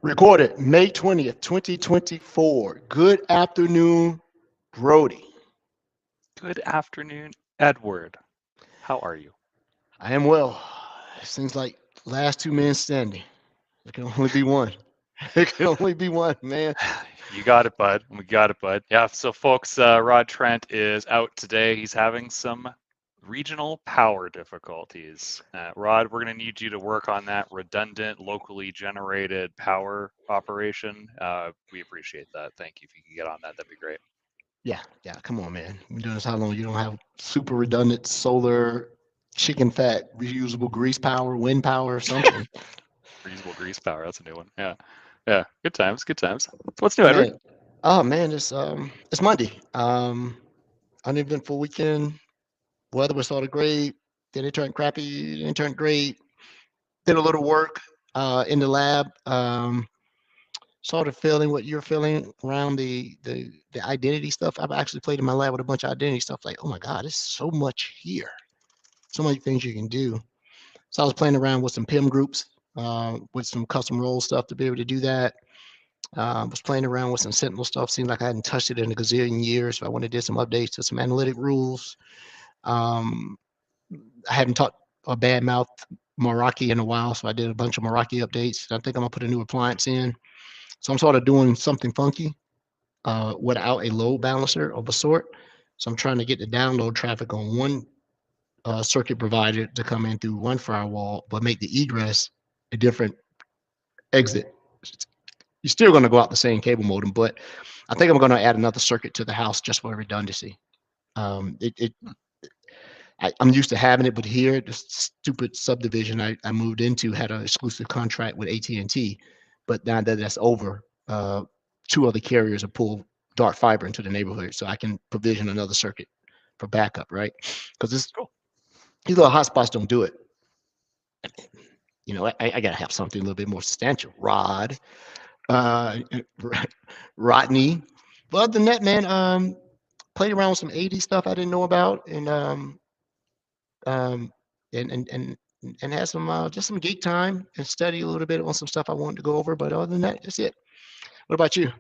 Recorded May 20th, 2024. Good afternoon, Brody. Good afternoon, Edward. How are you? I am well. Seems like last two men standing. There can only be one. There can only be one, man. You got it, bud. We got it, bud. Yeah, so folks, Rod Trent is out today. He's having some regional power difficulties. Rod, we're going to need you to work on that redundant, locally generated power operation. We appreciate that. Thank you. If you can get on that, that'd be great. Yeah. Come on, man. You've been doing this how long? You don't have super redundant solar, chicken fat, reusable grease power, wind power, or something. Reusable grease power. That's a new one. Yeah. Yeah. Good times. Good times. What's new, Edward? Man, oh man, it's Monday. Uneventful weekend. Weather was sort of great. Then it turned crappy. Then it turned great. Did a little work in the lab. Sort of feeling what you're feeling around the identity stuff. I've actually played in my lab with a bunch of identity stuff. Like, oh my God, there's so much here. So many things you can do. So I was playing around with some PIM groups, with some custom role stuff to be able to do that. Was playing around with some Sentinel stuff. Seemed like I hadn't touched it in a gazillion years. So I wanted to do some updates to some analytic rules. Um, I haven't taught a bad mouth Meraki in a while, so I did a bunch of Meraki updates. I think I'm gonna put a new appliance in. So I'm sort of doing something funky without a load balancer of a sort. So I'm trying to get the download traffic on one circuit provider to come in through one firewall, but make the egress a different exit. You're still going to go out the same cable modem, but I think I'm going to add another circuit to the house just for redundancy. Um, it, it I'm used to having it, but here, this stupid subdivision I moved into had an exclusive contract with AT&T, but now that that's over, two other carriers have pulled dark fiber into the neighborhood, so I can provision another circuit for backup, right? Because Cool. these little hotspots don't do it. I gotta have something a little bit more substantial. Uh, Rodney. But other than that, man, played around with some 80s stuff I didn't know about, um, and and and and had some just some geek time and study a little bit on some stuff I wanted to go over. But other than that, that's it. What about you?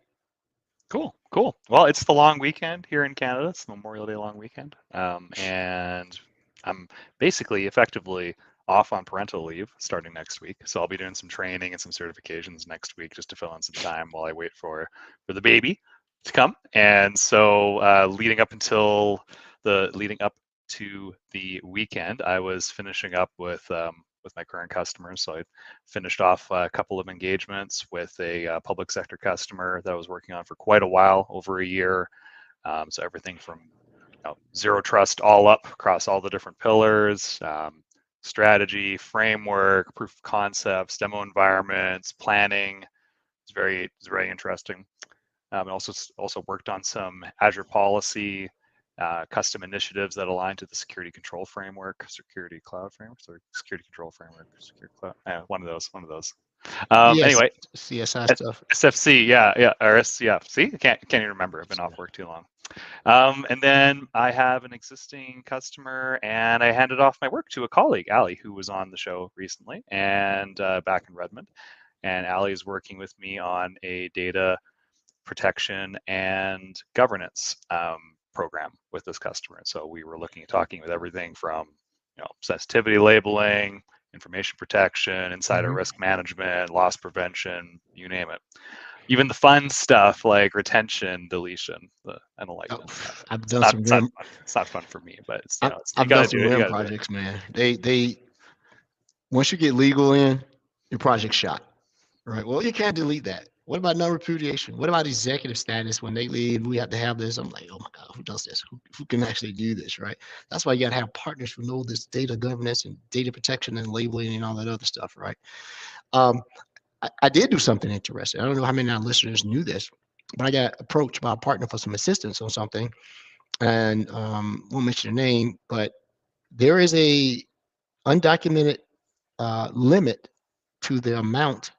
Cool, cool. Well, it's the long weekend here in Canada. It's the Memorial Day long weekend. And I'm basically effectively off on parental leave starting next week. So I'll be doing some training and some certifications next week just to fill in some time while I wait for the baby to come. And so leading up to the weekend, I was finishing up with my current customers. So I finished off a couple of engagements with a public sector customer that I was working on for quite a while, over a year. So everything from zero trust all up across all the different pillars, strategy, framework, proof of concepts, demo environments, planning. It's very interesting. And also worked on some Azure policy, custom initiatives that align to the security control framework, security cloud framework, sorry, security control framework, security cloud. One of those. Yes, Anyway, CSI stuff. SFC, yeah, or SCF. See, I can't even remember. I've been off work too long. And then I have an existing customer, and I handed off my work to a colleague, Ali, who was on the show recently, and back in Redmond. And Ali is working with me on a data protection and governance program with this customer. So we were talking with everything from sensitivity labeling, information protection, insider Mhm. risk management, loss prevention, you name it. Even the fun stuff like retention, deletion. I don't like Oh, doing that. I've It's done not some it's not RIM. fun. It's not fun for me, but you I've got done to do some it. You RIM got to do it. projects, man. They once you get legal in, your project's shot. Right. Well, you can't delete that. What about non-repudiation? What about executive status when they leave? We have to have this. I'm like, oh my God, who does this? Who can actually do this? Right. That's why you got to have partners who know this data governance and data protection and labeling and all that other stuff. Right. Um, I did do something interesting. I don't know how many of our listeners knew this, but I got approached by a partner for some assistance on something, and won't mention the name, but there is a undocumented limit to the amount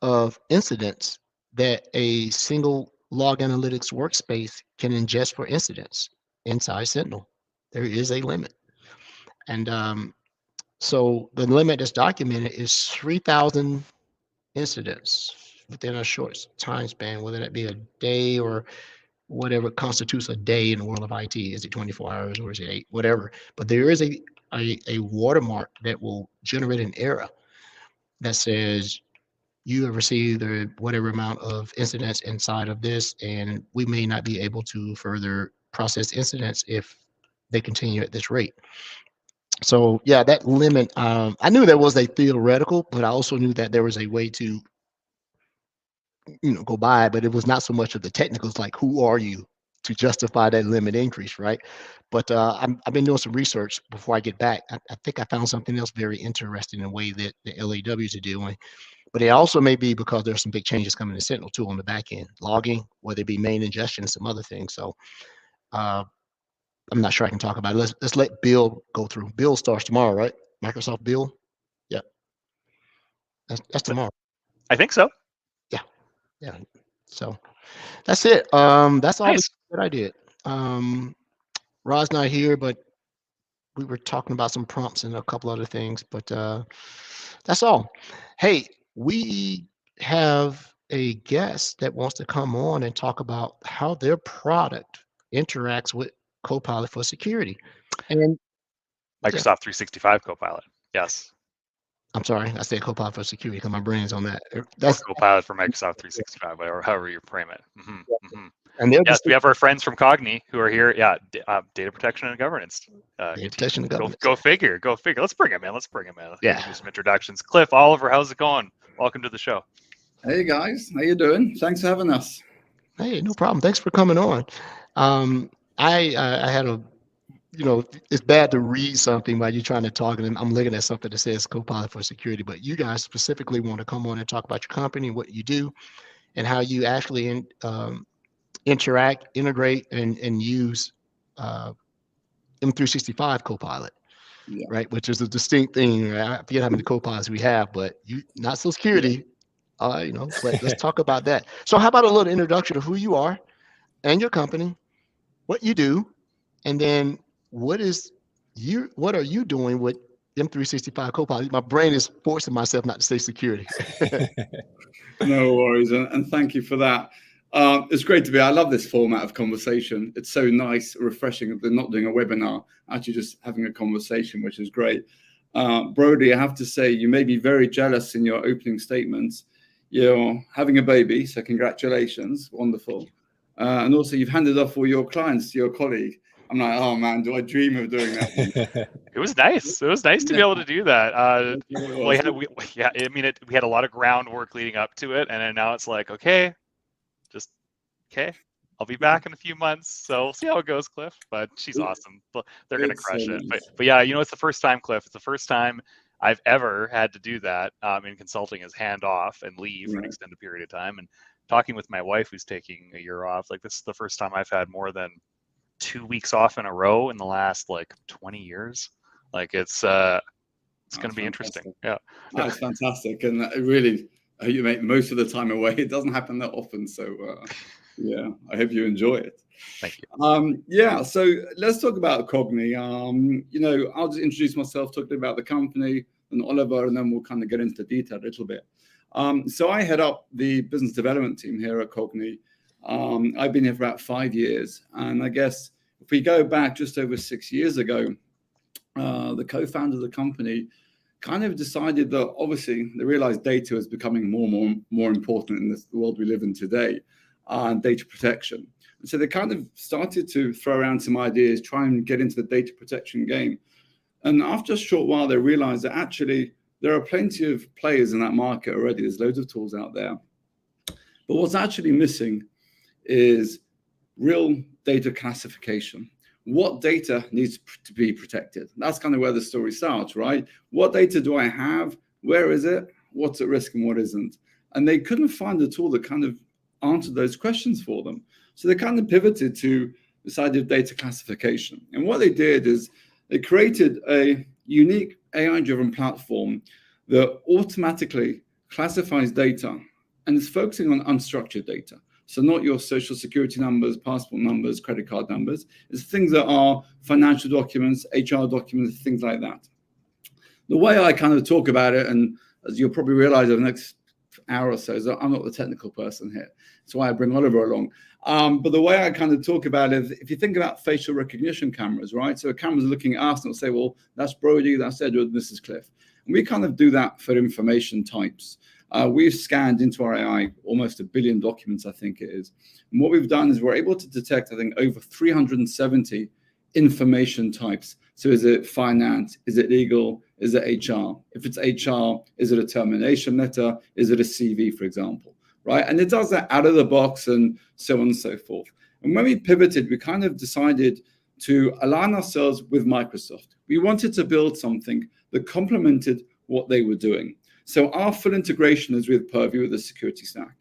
of incidents that a single log analytics workspace can ingest for incidents inside Sentinel. There is a limit. And so the limit that's documented is 3,000 incidents, within a short time span, whether that be a day or whatever constitutes a day in the world of IT. Is it 24 hours or is it 8? Whatever. But there is a watermark that will generate an error that says you have received whatever amount of incidents inside of this, and we may not be able to further process incidents if they continue at this rate. So yeah, that limit. I knew there was a theoretical, but I also knew that there was a way to go by, but it was not so much of the technicals like who are you to justify that limit increase, right? But I've been doing some research before I get back. I think I found something else very interesting in the way that the LAWs are doing. But it also may be because there's some big changes coming to Sentinel too on the back end, logging, whether it be main ingestion and some other things. So uh, I'm not sure I can talk about it. Let's let Bill go through. Bill starts tomorrow, right? Microsoft Bill. Yeah, that's tomorrow. I think so. Yeah, yeah. So that's it. That's all Nice. that I did. Rod's not here, but we were talking about some prompts and a couple other things. But that's all. Hey, we have a guest that wants to come on and talk about how their product interacts with Copilot for security. And yeah, Microsoft 365 Copilot. Yes. I'm sorry, I said Copilot for security because my brain's on that. Or That's Copilot for Microsoft 365, or however you frame it. and they're Yes, just we have our friends from Cognni who are here. Yeah, data protection and governance. data protection and governance. Go figure. Go figure. Let's bring him in. Yeah. Do some introductions. Cliff, Oliver, how's it going? Welcome to the show. Hey guys, how you doing? Thanks for having us. Hey, no problem. Thanks for coming on. I had a, it's bad to read something while you're trying to talk, and I'm looking at something that says Copilot for security, but you guys specifically want to come on and talk about your company, what you do, and how you actually interact, integrate, and use M365 Copilot, Yeah. right? Which is a distinct thing. Right? I forget how many Copilots we have, but you not so security, But let's talk about that. So, how about a little introduction of who you are and your company, what you do, and then what are you doing with M365 Copilot? My brain is forcing myself not to say security. No worries, and thank you for that. It's great to be. I love this format of conversation. It's so nice, refreshing. They're not doing a webinar, actually just having a conversation, which is great. Brody, I have to say, you made me very jealous in your opening statements. You're having a baby, so congratulations, wonderful. And also, you've handed off all your clients to your colleague. I'm like, oh man, do I dream of doing that? It was nice. It was nice to be able to do that. We had a lot of groundwork leading up to it, and then now it's like, okay, I'll be back in a few months, so we'll see how it goes, Cliff. But she's awesome. They're gonna crush it. But yeah, it's the first time, Cliff. It's the first time I've ever had to do that in consulting, is hand off and leave for an extended period of time. And talking with my wife, who's taking a year off, like this is the first time I've had more than 2 weeks off in a row in the last 20 years. Like it's going to be interesting. Yeah, that's fantastic, and really, you make most of the time away. It doesn't happen that often, so yeah, I hope you enjoy it. Thank you. Yeah, so let's talk about Cognni. I'll just introduce myself, talking about the company, and Oliver, and then we'll kind of get into detail a little bit. So I head up the business development team here at Cognni. I've been here for about 5 years, and I guess if we go back just over 6 years ago, the co-founder of the company kind of decided that obviously they realized data is becoming more important in the world we live in today, and data protection. And so they kind of started to throw around some ideas, try and get into the data protection game. And after a short while, they realized that actually there are plenty of players in that market already. There's loads of tools out there. But what's actually missing is real data classification. What data needs to be protected? That's kind of where the story starts, right? What data do I have? Where is it? What's at risk and what isn't? And they couldn't find a tool that kind of answered those questions for them. So they kind of pivoted to this idea of data classification. And what they did is they created a unique AI-driven platform that automatically classifies data and is focusing on unstructured data. So not your social security numbers, passport numbers, credit card numbers. It's things that are financial documents, HR documents, things like that. The way I kind of talk about it, and as you'll probably realize over the next hour or so. So I'm not the technical person here. That's why I bring Oliver along. But the way I kind of talk about it, if you think about facial recognition cameras, right? So a camera's looking at us and it'll say, well, that's Brody, that's Edward, this is Cliff. And we kind of do that for information types. We've scanned into our AI almost 1 billion documents, I think it is. And what we've done is we're able to detect, I think, over 370 information types. So is it finance? Is it legal? Is it HR? If it's HR, is it a termination letter? Is it a CV, for example? Right? And it does that out of the box and so on and so forth. And when we pivoted, we kind of decided to align ourselves with Microsoft. We wanted to build something that complemented what they were doing. So our full integration is with Purview, with the security stack.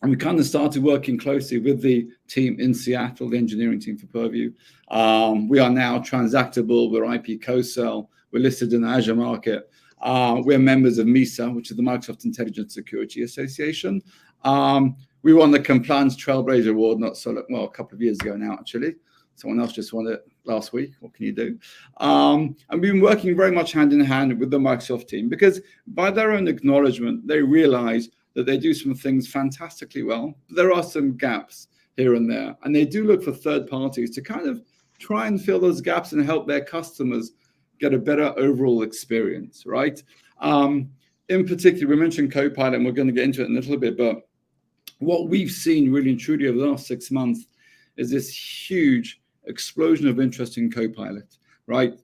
And we kind of started working closely with the team in Seattle, the engineering team for Purview. We are now transactable. We're IP co-sell. We're listed in the Azure market. We're members of MISA, which is the Microsoft Intelligent Security Association. We won the Compliance Trailblazer Award, a couple of years ago now, actually. Someone else just won it last week. What can you do? And we've been working very much hand in hand with the Microsoft team because by their own acknowledgement, they realize that they do some things fantastically well. There are some gaps here and there, and they do look for third parties to kind of try and fill those gaps and help their customers get a better overall experience, right? In particular, we mentioned Copilot, and we're going to get into it in a little bit, but what we've seen really and truly over the last 6 months is this huge explosion of interest in Copilot, right?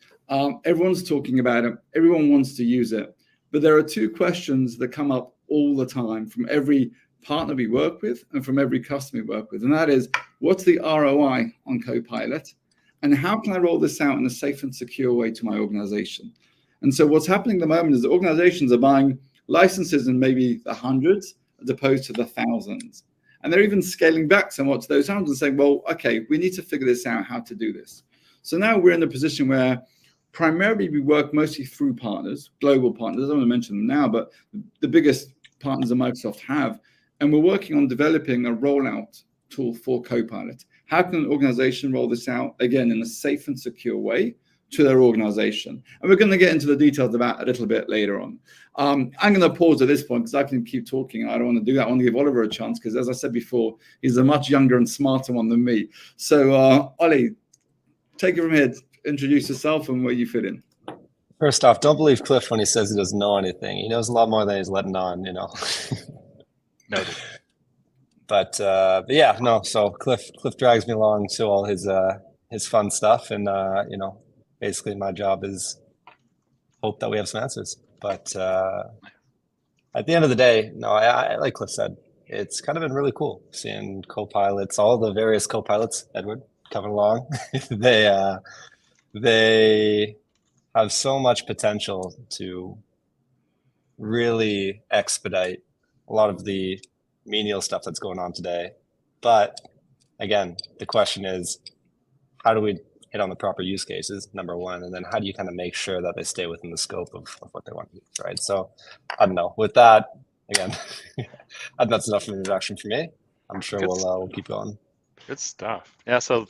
Everyone's talking about it. Everyone wants to use it. But there are two questions that come up all the time from every partner we work with and from every customer we work with. And that is, what's the ROI on Copilot? And how can I roll this out in a safe and secure way to my organization? And so what's happening at the moment is that organizations are buying licenses in maybe the hundreds as opposed to the thousands. And they're even scaling back somewhat to those hundreds and saying, well, okay, we need to figure this out, how to do this. So now we're in a position where primarily we work mostly through partners, global partners. I don't want to mention them now, but the biggest partners that Microsoft have. And we're working on developing a rollout tool for Copilot. How can an organization roll this out, again, in a safe and secure way to their organization? And we're going to get into the details of that a little bit later on. I'm going to pause at this point because I can keep talking. I don't want to do that. I want to give Oliver a chance because, as I said before, he's a much younger and smarter one than me. So, Ollie, take it from here. Introduce yourself and where you fit in. First off, don't believe Cliff when he says he doesn't know anything. He knows a lot more than he's letting on, you know. Noted. But yeah, no. So Cliff drags me along to all his fun stuff, and you know, basically my job is hope that we have some answers. But at the end of the day, no, I like Cliff said, it's kind of been really cool seeing co-pilots, all the various co-pilots, Edward, coming along. They have so much potential to really expedite a lot of the menial stuff that's going on today. But again, the question is, how do we hit on the proper use cases, number one, and then how do you kind of make sure that they stay within the scope of what they want to use, right? So I don't know. With that, again, that's enough of an introduction for me. I'm sure we'll keep going. Good stuff. Yeah. So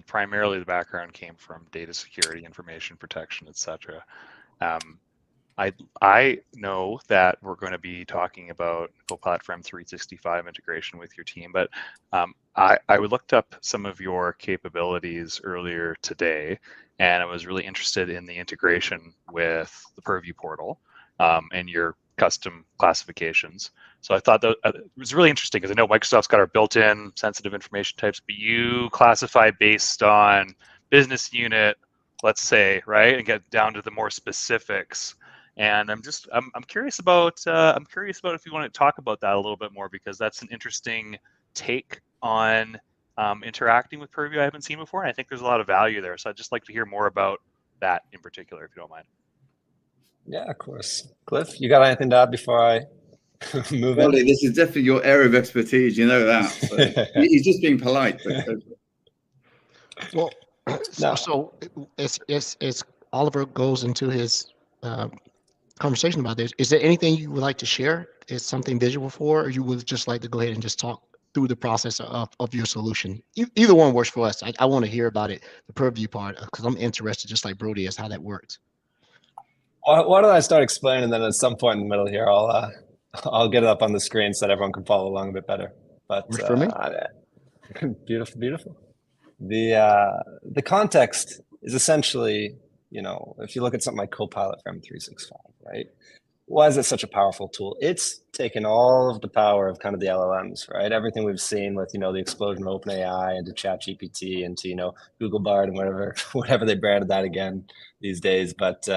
primarily the background came from data security, information protection, etc. I know that we're going to be talking about Copilot for M365 integration with your team, but I looked up some of your capabilities earlier today, and I was really interested in the integration with the Purview portal and your custom classifications. So I thought that it was really interesting because I know Microsoft's got our built-in sensitive information types, but you classify based on business unit, let's say, right, and get down to the more specifics. And I'm curious about if you want to talk about that a little bit more, because that's an interesting take on interacting with Purview I haven't seen before, and I think there's a lot of value there. So I'd just like to hear more about that in particular, if you don't mind. Yeah, of course. Cliff, you got anything to add before I move in? Ollie, this is definitely your area of expertise. You know that. So he's just being polite. But... Well, so as Oliver goes into his conversation about this, is there anything you would like to share? Is something visual for, or you would just like to go ahead and just talk through the process of your solution? Either one works for us. I want to hear about it, the Purview part, because I'm interested, just like Brody is, how that works. Why don't I start explaining, and then at some point in the middle here, I'll get it up on the screen so that everyone can follow along a bit better. But Works for me. beautiful, beautiful. The context is essentially, if you look at something like Copilot for M365, right? Why is it such a powerful tool? It's taken all of the power of kind of the LLMs, right? Everything we've seen with, the explosion of OpenAI into ChatGPT into, Google Bard and whatever they branded that again these days. But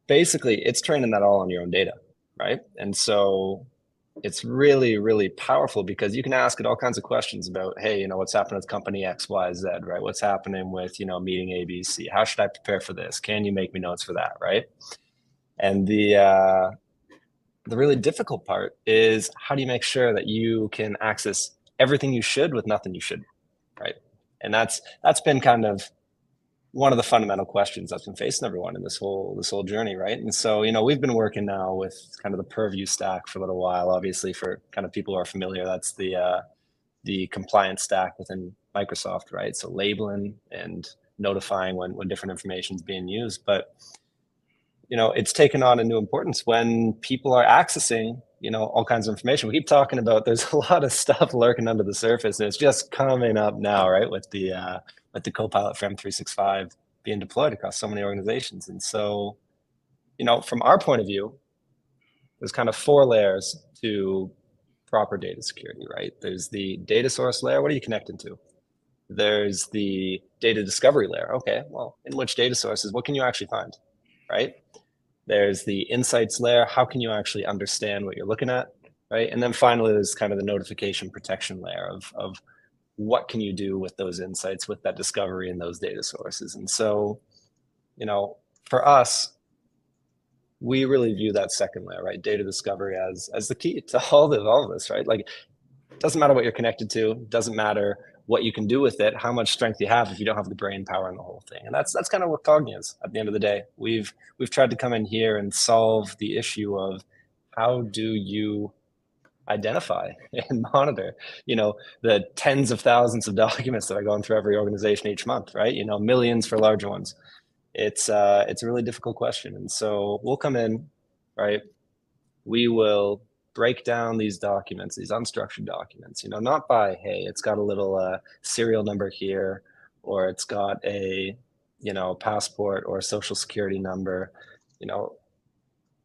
basically, it's training that all on your own data, right? And so it's really, really powerful because you can ask it all kinds of questions about, hey, what's happening with company X, Y, Z, right? What's happening with, meeting A, B, C? How should I prepare for this? Can you make me notes for that, right? And the really difficult part is how do you make sure that you can access everything you should with nothing you should, right? And that's been kind of one of the fundamental questions that's been facing everyone in this whole journey, right? And so, we've been working now with kind of the Purview stack for a little while. Obviously, for kind of people who are familiar, that's the compliance stack within Microsoft, right? So labeling and notifying when different information is being used. But it's taken on a new importance when people are accessing, all kinds of information. We keep talking about there's a lot of stuff lurking under the surface, and it's just coming up now, right? With the Copilot for M365 being deployed across so many organizations. And so, from our point of view, there's kind of 4 layers to proper data security, right? There's the data source layer. What are you connecting to? There's the data discovery layer. Okay, well, in which data sources, what can you actually find, right? There's the insights layer. How can you actually understand what you're looking at, right? And then finally, there's kind of the notification protection layer of what can you do with those insights, with that discovery and those data sources. And so, for us, we really view that second layer, right? Data discovery as the key to all of this, right? Like, it doesn't matter what you're connected to, doesn't matter what you can do with it, how much strength you have if you don't have the brain power in the whole thing. And that's kind of what Cognni is at the end of the day. We've tried to come in here and solve the issue of how do you identify and monitor, the tens of thousands of documents that are going through every organization each month, right? Millions for larger ones. It's a really difficult question. And so we'll come in, right? We will break down these documents, these unstructured documents, not by, hey, it's got a little serial number here, or it's got a, passport or a social security number.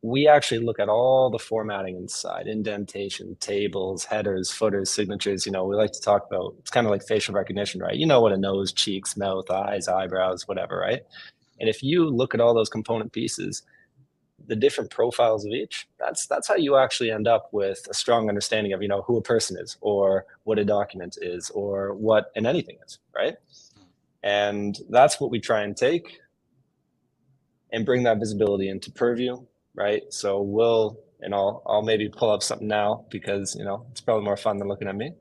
We actually look at all the formatting inside, indentation, tables, headers, footers, signatures. We like to talk about, it's kind of like facial recognition, right? You know what a nose, cheeks, mouth, eyes, eyebrows, whatever, right? And if you look at all those component pieces, the different profiles of each, that's how you actually end up with a strong understanding of, who a person is, or what a document is, or what an anything is, right? And that's what we try and take and bring that visibility into Purview, right? So I'll maybe pull up something now because, it's probably more fun than looking at me.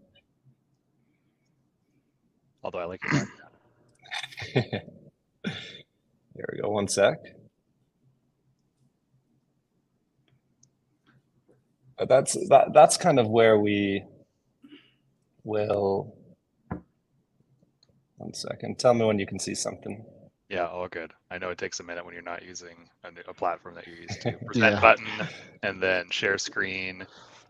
Although I like your background. Here we go, one sec. But that's kind of where we will. One second. Tell me when you can see something. Yeah, all good. I know it takes a minute when you're not using a platform that you're used to. Present button, and then share screen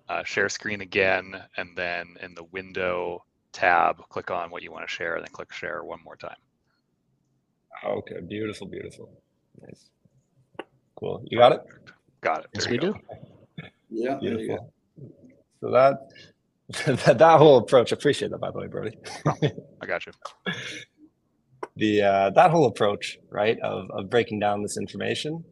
again, and then in the window tab, click on what you want to share, and then click share one more time. Okay, beautiful, beautiful. Nice. Cool. You got it? Got it. Yes, we do. Yeah, Beautiful. So that whole approach, appreciate that, by the way, Brody. I got you. That whole approach, right, of breaking down this information,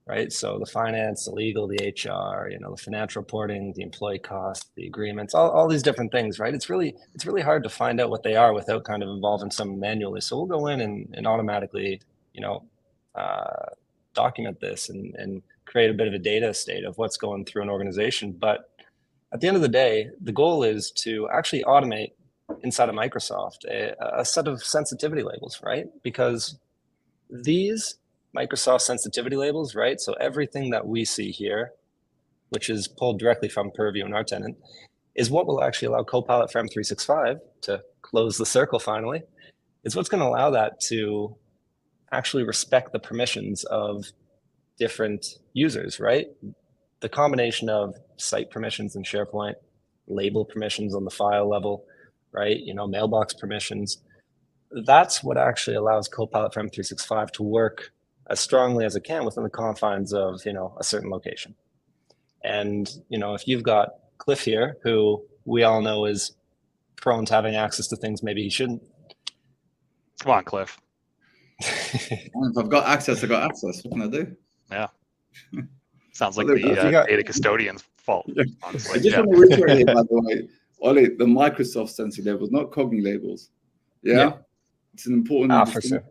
right? So the finance, the legal, the HR, the financial reporting, the employee cost, the agreements, all these different things, right? It's really hard to find out what they are without kind of involving someone manually. So we'll go in and automatically, document this and create a bit of a data state of what's going through an organization. But at the end of the day, the goal is to actually automate inside of Microsoft a set of sensitivity labels, right? Because these Microsoft sensitivity labels, right? So everything that we see here, which is pulled directly from Purview and our tenant, is what will actually allow Copilot for M365 to close the circle finally, is what's going to allow that to actually respect the permissions of different users, right? The combination of site permissions in SharePoint, label permissions on the file level, right? Mailbox permissions. That's what actually allows Copilot for M365 to work as strongly as it can within the confines of, a certain location. And, if you've got Cliff here, who we all know is prone to having access to things maybe he shouldn't. Come on, Cliff. If I've got access, I've got access. What can I do? Yeah. Sounds like Well, the data custodian's fault, Yeah. honestly. I just want to reiterate here, by the way, Ollie, the Microsoft Sensei labels, not Cognni labels. Yeah? It's an important for sure.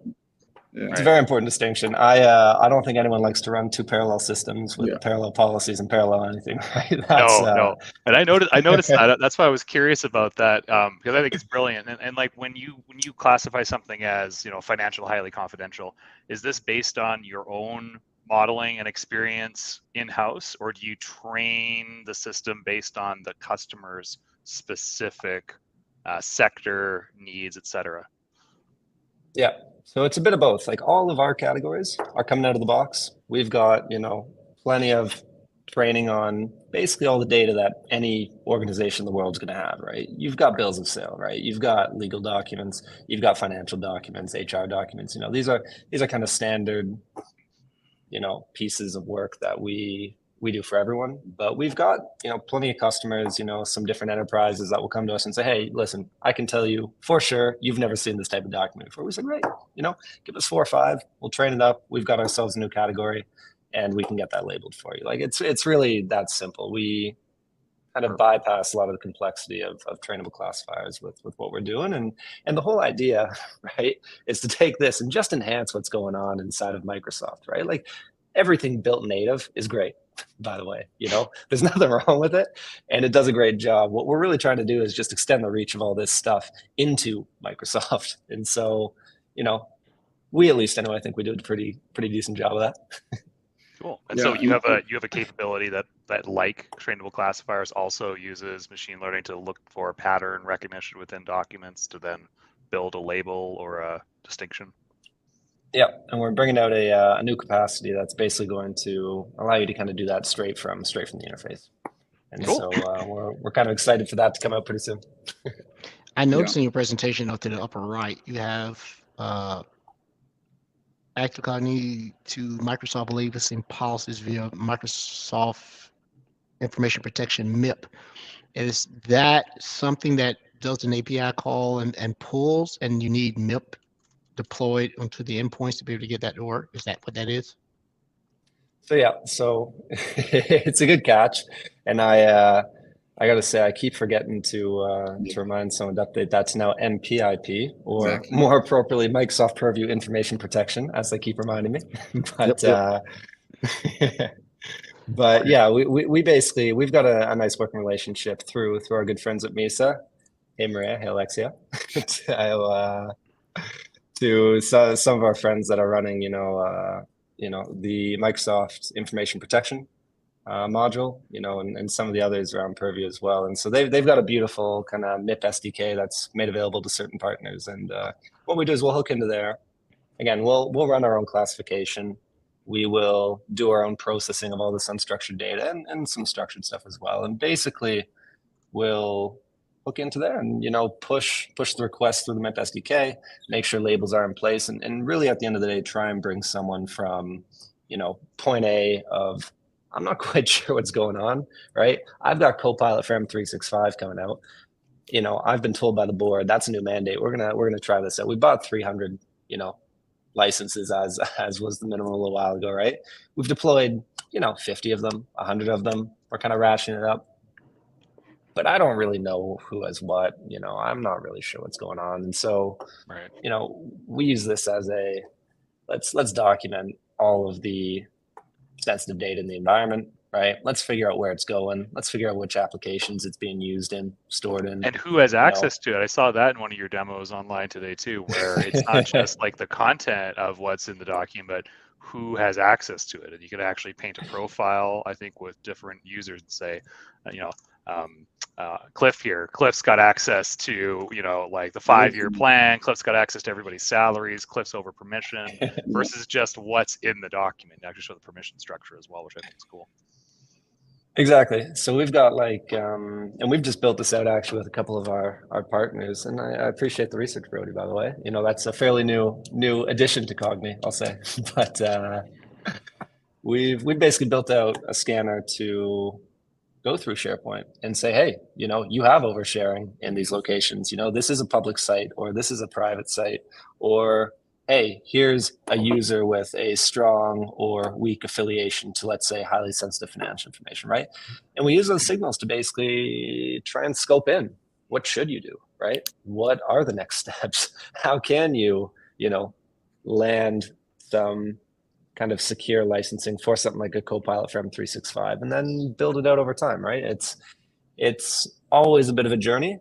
Yeah. It's a very important distinction. I don't think anyone likes to run two parallel systems with parallel policies and parallel anything, right? No. And I noticed that. That's why I was curious about that, because I think it's brilliant. And like when you classify something as, financial, highly confidential, is this based on your own modeling and experience in-house, or do you train the system based on the customer's specific sector needs, et cetera? Yeah. So it's a bit of both. Like all of our categories are coming out of the box. We've got, plenty of training on basically all the data that any organization in the world is going to have, right? You've got bills of sale, right? You've got legal documents, you've got financial documents, HR documents. These are kind of standard, pieces of work that we do for everyone. But we've got, plenty of customers, some different enterprises that will come to us and say, hey, listen, I can tell you for sure you've never seen this type of document before. We said, great, give us 4 or 5, we'll train it up. We've got ourselves a new category and we can get that labeled for you. Like it's really that simple. We kind of bypass a lot of the complexity of trainable classifiers with what we're doing. And the whole idea, right, is to take this and just enhance what's going on inside of Microsoft, right? Like everything built native is great, by the way, there's nothing wrong with it. And it does a great job. What we're really trying to do is just extend the reach of all this stuff into Microsoft. And so, we at least, anyway, I think we do a pretty decent job of that. Cool. And so you have a capability that like trainable classifiers also uses machine learning to look for pattern recognition within documents to then build a label or a distinction. Yeah, and we're bringing out a new capacity that's basically going to allow you to kind of do that straight from the interface. And cool. So we're kind of excited for that to come out pretty soon. I noticed in your presentation up to the upper right, you have Active Cognni to Microsoft labeling policies via Microsoft Information Protection MIP. Is that something that does an API call and pulls, and you need MIP deployed onto the endpoints to be able to get that to work? Is that what that is? So it's a good catch, and I got to say I keep forgetting to remind someone to update that to now MPIP, or more appropriately Microsoft Purview Information Protection, as they keep reminding me. But but yeah, we basically we've got a nice working relationship through our good friends at Misa. Hey Maria, hey Alexia. To some of our friends that are running, the Microsoft Information Protection module, and some of the others around Purview as well. And so they've got a beautiful kind of MIP SDK that's made available to certain partners. And what we do is we'll hook into there. Again, we'll run our own classification. We will do our own processing of all this unstructured data and some structured stuff as well. And basically, we'll hook into there and push the request through the MIP SDK, make sure labels are in place, and really at the end of the day try and bring someone from point A of I'm not quite sure what's going on, right? I've got Copilot for M365 coming out. I've been told by the board that's a new mandate. We're gonna try this out. We bought 300 licenses as was the minimum a little while ago, right? We've deployed 50 of them, 100 of them. We're kind of rationing it up. But I don't really know who has what, I'm not really sure what's going on. And so, we use this as let's document all of the sensitive data in the environment, right? Let's figure out where it's going. Let's figure out which applications it's being used in, stored in. And who has access to it. I saw that in one of your demos online today too, where it's not just like the content of what's in the document, but who has access to it. And you can actually paint a profile, I think, with different users and say, Cliff here. Cliff's got access to, like the 5-year plan. Cliff's got access to everybody's salaries. Cliff's over permission versus just what's in the document. Actually show the permission structure as well, which I think is cool. Exactly. So we've got and we've just built this out actually with a couple of our partners. And I appreciate the research, Brody, by the way. That's a fairly new addition to Cognni, I'll say. But we've basically built out a scanner to go through SharePoint and say, hey, you have oversharing in these locations. This is a public site, or this is a private site, or hey, here's a user with a strong or weak affiliation to, let's say, highly sensitive financial information, right? And we use those signals to basically try and scope in what should you do, right? What are the next steps? How can you, land some kind of secure licensing for something like a Copilot for M365, and then build it out over time, right? It's always a bit of a journey,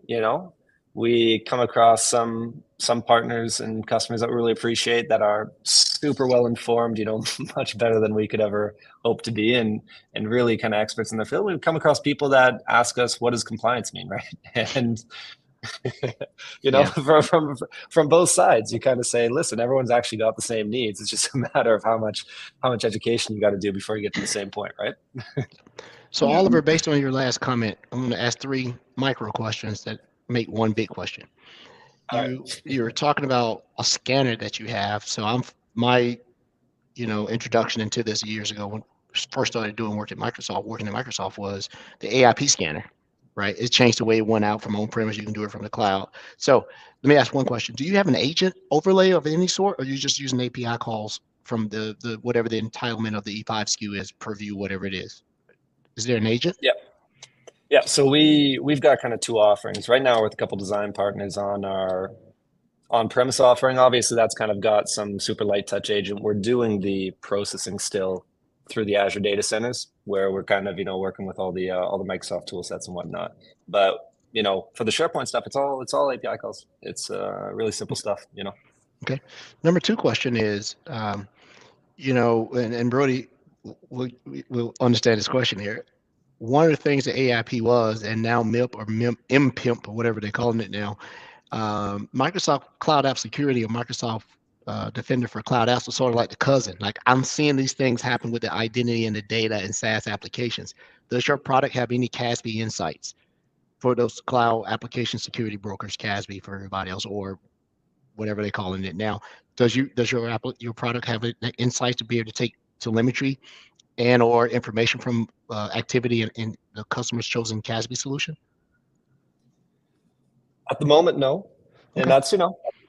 We come across some partners and customers that we really appreciate that are super well informed, much better than we could ever hope to be, and really kind of experts in their field. We've come across people that ask us, what does compliance mean, right? And from both sides, you kind of say, listen, everyone's actually got the same needs. It's just a matter of how much education you got to do before you get to the same point, right? So Oliver, based on your last comment, I'm going to ask 3 micro questions that make one big question. You were talking about a scanner that you have. So my introduction into this years ago when I first started working at Microsoft was the AIP scanner. Right, it changed the way it went out from on-premise. You can do it from the cloud. So let me ask one question: do you have an agent overlay of any sort, or are you just using API calls from the whatever the entitlement of the E5 SKU is, purview, whatever it is? Is there an agent? Yeah. So we've got kind of 2 offerings right now. We're with a couple design partners on our on-premise offering. Obviously, that's kind of got some super light touch agent. We're doing the processing still through the Azure data centers, where we're kind of working with all the Microsoft tool sets and whatnot. But for the SharePoint stuff, it's all API calls. It's really simple stuff. Okay. Number 2 question is, and Brody will understand this question here. One of the things that AIP was, and now MIP or MPIMP or whatever they're calling it now, Microsoft Cloud App Security or Microsoft Defender for Cloud Apps is sort of like the cousin. Like, I'm seeing these things happen with the identity and the data and SaaS applications. Does your product have any CASB insights for those cloud application security brokers, CASB for everybody else, or whatever they're calling it now? Does your product have insights to be able to take telemetry and or information from activity in the customer's chosen CASB solution? At the moment, no. And Okay. that's,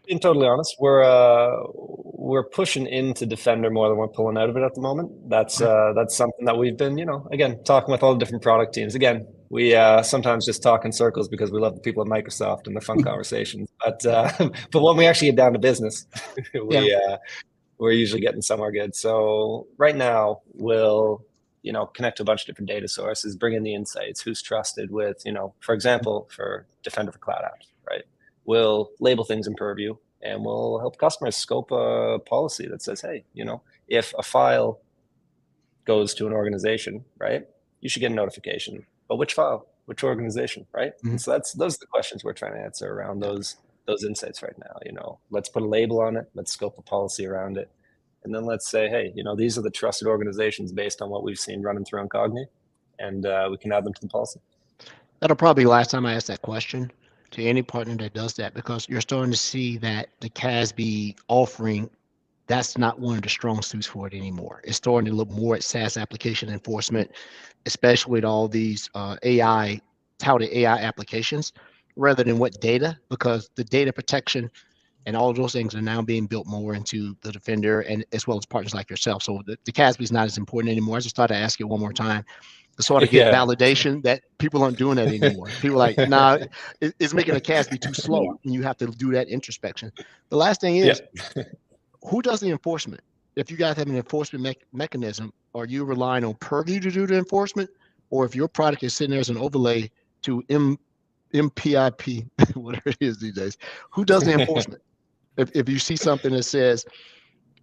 being totally honest, we're pushing into Defender more than we're pulling out of it at the moment. That's something that we've been, again, talking with all the different product teams. Again, we sometimes just talk in circles because we love the people at Microsoft and the fun conversations. But when we actually get down to business, we're usually getting somewhere good. So right now we'll connect to a bunch of different data sources, bring in the insights, who's trusted with, for example, for Defender for Cloud Apps, right? We'll label things in purview, and we'll help customers scope a policy that says, hey, if a file goes to an organization, right, you should get a notification. But which file, which organization, right? Mm-hmm. And so those are the questions we're trying to answer around those insights right now. Let's put a label on it. Let's scope a policy around it. And then let's say, hey, these are the trusted organizations based on what we've seen running through on Cognni, and we can add them to the policy. That'll probably be the last time I ask that question to any partner that does that, because you're starting to see that the CASB offering, that's not one of the strong suits for it anymore. It's starting to look more at SaaS application enforcement, especially with all these touted AI applications, rather than what data, because the data protection and all of those things are now being built more into the Defender, and as well as partners like yourself. So the CASB is not as important anymore. I just thought I'd ask you one more time to sort of get validation that people aren't doing that anymore. People are like, nah, it's making a CASB too slow, and you have to do that introspection. The last thing is, who does the enforcement? If you guys have an enforcement mechanism, are you relying on Purview to do the enforcement? Or if your product is sitting there as an overlay to MPIP, whatever it is these days, who does the enforcement? If you see something that says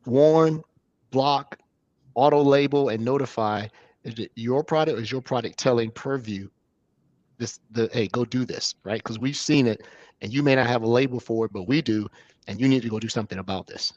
warn, block, auto label and notify, is it your product or is your product telling Purview hey, go do this, right? Because we've seen it and you may not have a label for it, but we do, and you need to go do something about this.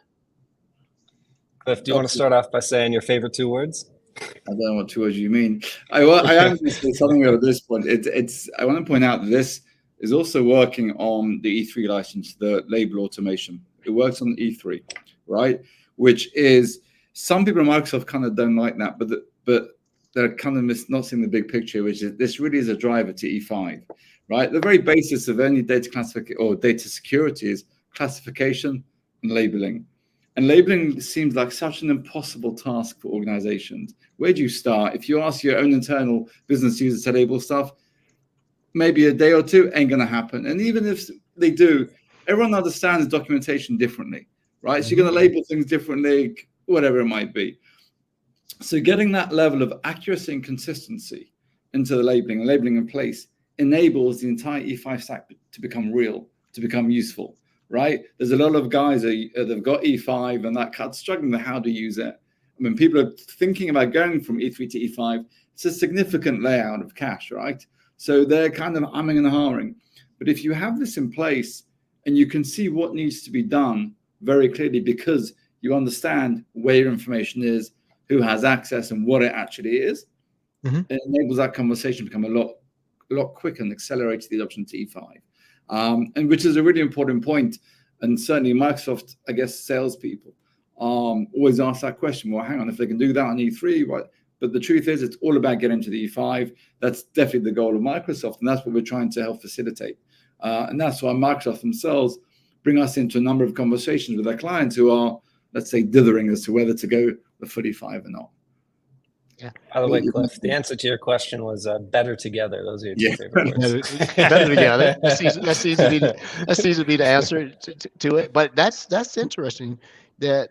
Cliff, do you want to start off by saying your favorite 2 words? I don't know what 2 words you mean. I am going to say something at this point. I want to point out that this is also working on the E3 license, the label automation. It works on E3, right? Which is, some people at Microsoft kind of don't like that, but they're kind of not seeing the big picture, which is this really is a driver to E5, right? The very basis of any data classification or data security is classification and labeling. And labeling seems like such an impossible task for organizations. Where do you start? If you ask your own internal business users to label stuff, maybe a day or 2 ain't going to happen. And even if they do, everyone understands documentation differently, right? So you're going to label things differently, whatever it might be. So getting that level of accuracy and consistency into the labeling in place enables the entire E5 stack to become real, to become useful, right? There's a lot of guys that have got E5 and that card's struggling with how to use it. I mean, people are thinking about going from E3 to E5. It's a significant layout of cache, right? So they're kind of umming and ahhing. But if you have this in place and you can see what needs to be done very clearly because you understand where your information is, who has access, and what it actually is, it enables that conversation to become a lot quicker and accelerates the adoption to E5. And which is a really important point. And certainly Microsoft, I guess, salespeople always ask that question. Well, hang on, if they can do that on E3, right? But the truth is, it's all about getting to the E5. That's definitely the goal of Microsoft, and that's what we're trying to help facilitate. And that's why Microsoft themselves bring us into a number of conversations with their clients who are, let's say, dithering as to whether to go the full E5 or not. Yeah. By the way, Cliff, the answer to your question was better together. Those are your 2 favorite words. Better together. That seems to be the answer to it. But that's interesting that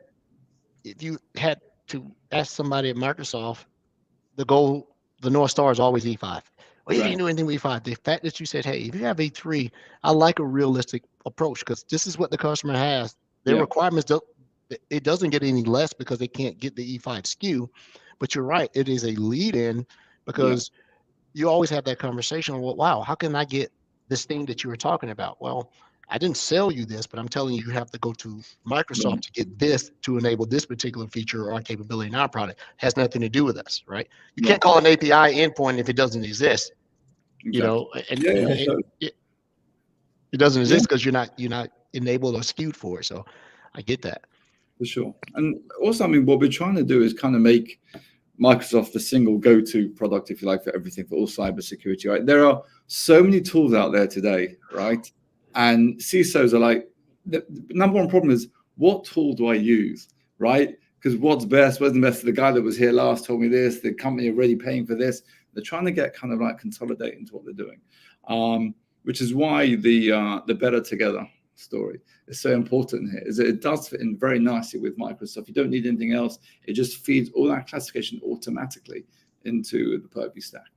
if you had to ask somebody at Microsoft, the North Star is always E5. Well, you didn't do anything with E5. The fact that you said, hey, if you have E3, I like a realistic approach because this is what the customer has. Their requirements it doesn't get any less because they can't get the E5 SKU. But you're right, it is a lead in because you always have that conversation. Well, wow, how can I get this thing that you were talking about? Well, I didn't sell you this, but I'm telling you, you have to go to Microsoft to get this to enable this particular feature or capability in our product. It has nothing to do with us, right? You can't call an API endpoint if it doesn't exist. Exactly. You know, and it doesn't exist because you're not enabled or skewed for it. So I get that. For sure. And also, I mean, what we're trying to do is kind of make Microsoft the single go-to product, if you like, for everything, for all cybersecurity, right? There are so many tools out there today, right? And CISOs are like, the number one problem is, what tool do I use, right? Because what's best, wasn't best. The guy that was here last told me this, the company already paying for this. They're trying to get kind of like consolidate into what they're doing, which is why the better together story is so important here, is that it does fit in very nicely with Microsoft. You don't need anything else. It just feeds all that classification automatically into the Purview stack.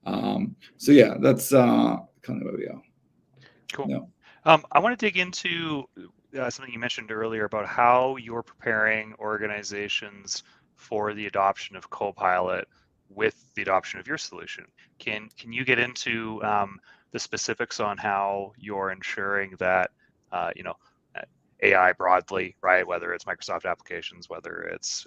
So yeah, that's kind of where we are. Cool. Yeah. I want to dig into something you mentioned earlier about how you're preparing organizations for the adoption of Copilot with the adoption of your solution. Can you get into the specifics on how you're ensuring that AI broadly, right? Whether it's Microsoft applications, whether it's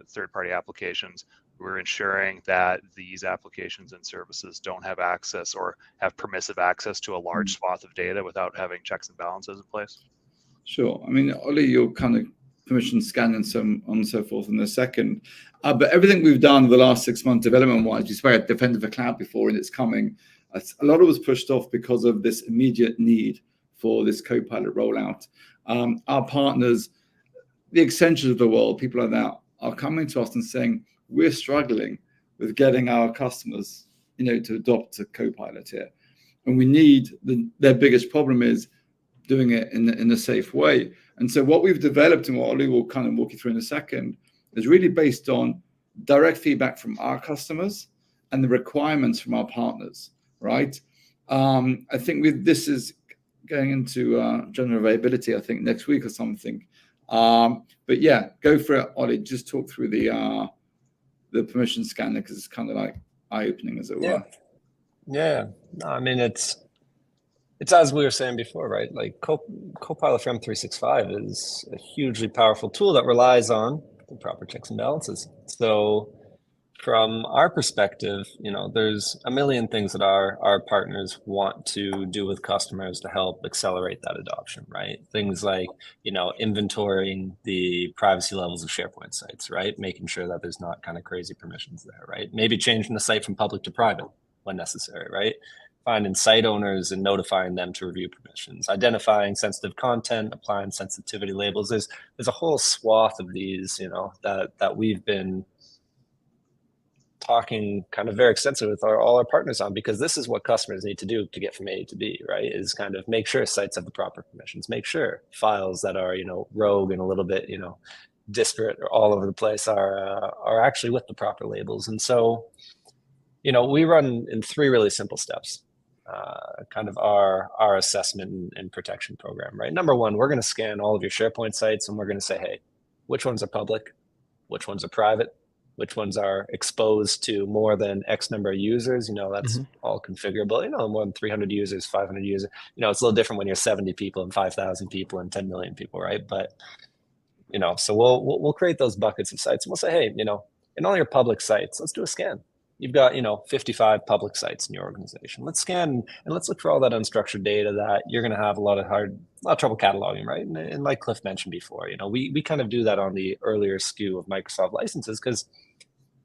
third-party applications, we're ensuring that these applications and services don't have access or have permissive access to a large swath of data without having checks and balances in place. Sure. I mean, Ollie, you'll kind of permission scan and so on and so forth in a second. But everything we've done the last 6 months development-wise, you spoke about Defender for Cloud before, and it's coming. A lot of it was pushed off because of this immediate need for this Copilot rollout. Our partners, the Accentures of the world, people like that, are coming to us and saying, we're struggling with getting our customers, to adopt a Copilot here. And we need, their biggest problem is doing it in a safe way. And so what we've developed, and what Ollie will kind of walk you through in a second, is really based on direct feedback from our customers and the requirements from our partners, right? I think this is going into general availability, I think, next week or something. But yeah, go for it, Ollie. Just talk through the permission scanner, because it's kind of like eye-opening, as it were. Yeah. No, I mean, it's as we were saying before, right? Like Copilot for M365 is a hugely powerful tool that relies on the proper checks and balances. So from our perspective, there's a million things that our partners want to do with customers to help accelerate that adoption, right? Things like, inventorying the privacy levels of SharePoint sites, right? Making sure that there's not kind of crazy permissions there, right? Maybe changing the site from public to private when necessary, right? Finding site owners and notifying them to review permissions, identifying sensitive content, applying sensitivity labels. There's a whole swath of these, that we've been talking kind of very extensively with all our partners on, because this is what customers need to do to get from A to B, right? Is kind of make sure sites have the proper permissions, make sure files that are, rogue and a little bit, disparate or all over the place are actually with the proper labels. And so, we run in 3 really simple steps, kind of our assessment and protection program, right? Number 1, we're going to scan all of your SharePoint sites, and we're going to say, hey, which ones are public, which ones are private, which ones are exposed to more than X number of users. That's all configurable. More than 300 users, 500 users. It's a little different when you're 70 people and 5,000 people and 10 million people, right? But so we'll create those buckets of sites, and we'll say, hey, in all your public sites, let's do a scan. You've got 55 public sites in your organization. Let's scan and let's look for all that unstructured data that you're going to have a lot of trouble cataloging, right? And like Cliff mentioned before, we kind of do that on the earlier SKU of Microsoft licenses, because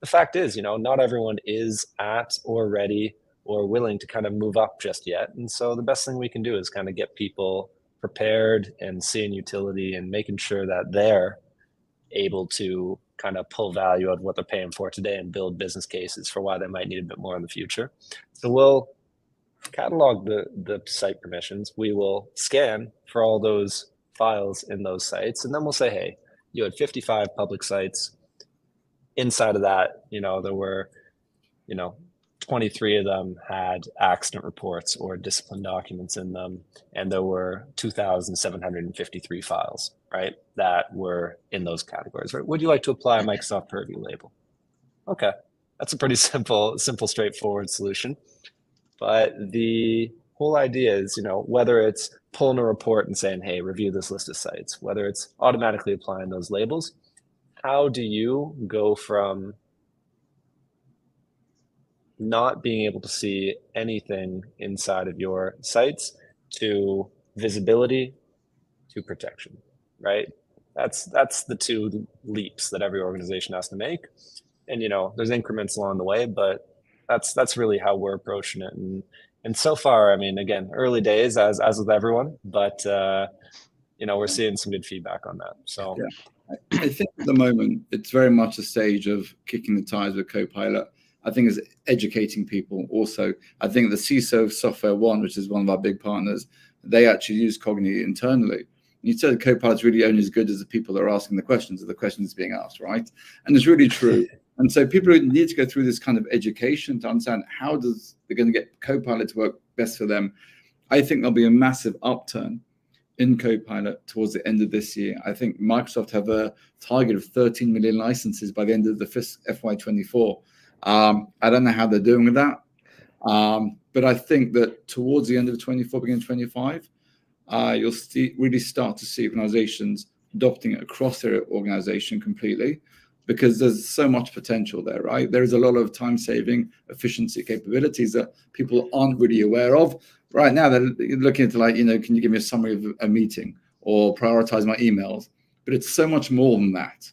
the fact is, not everyone is at or ready or willing to kind of move up just yet. And so the best thing we can do is kind of get people prepared and seeing utility and making sure that they're able to kind of pull value out of what they're paying for today and build business cases for why they might need a bit more in the future. So we'll catalog the site permissions. We will scan for all those files in those sites. And then we'll say, hey, you had 55 public sites. Inside of that, there were, 23 of them had accident reports or discipline documents in them. And there were 2,753 files, right, that were in those categories. Right? Would you like to apply a Microsoft Purview label? Okay, that's a pretty simple, straightforward solution. But the whole idea is, whether it's pulling a report and saying, hey, review this list of sites, whether it's automatically applying those labels, how do you go from not being able to see anything inside of your sites to visibility to protection, right? That's the 2 leaps that every organization has to make. And, there's increments along the way, but that's really how we're approaching it. And so far, I mean, again, early days as with everyone, but, we're seeing some good feedback on that. So yeah. I think at the moment, it's very much a stage of kicking the tires with Copilot. I think it's educating people also. I think the CISO of Software One, which is one of our big partners, they actually use Cognni internally. You said Copilot's really only as good as the people that are asking the questions or the questions being asked, right? And it's really true. And so people need to go through this kind of education to understand how they're going to get Copilot to work best for them. I think there'll be a massive upturn in Copilot towards the end of this year. I think Microsoft have a target of 13 million licenses by the end of the FY24. I don't know how they're doing with that. But I think that towards the end of 24, beginning of 25, you'll really start to see organizations adopting it across their organization completely, because there's so much potential there, right? There is a lot of time-saving efficiency capabilities that people aren't really aware of. Right now, they're looking into can you give me a summary of a meeting or prioritize my emails? But it's so much more than that.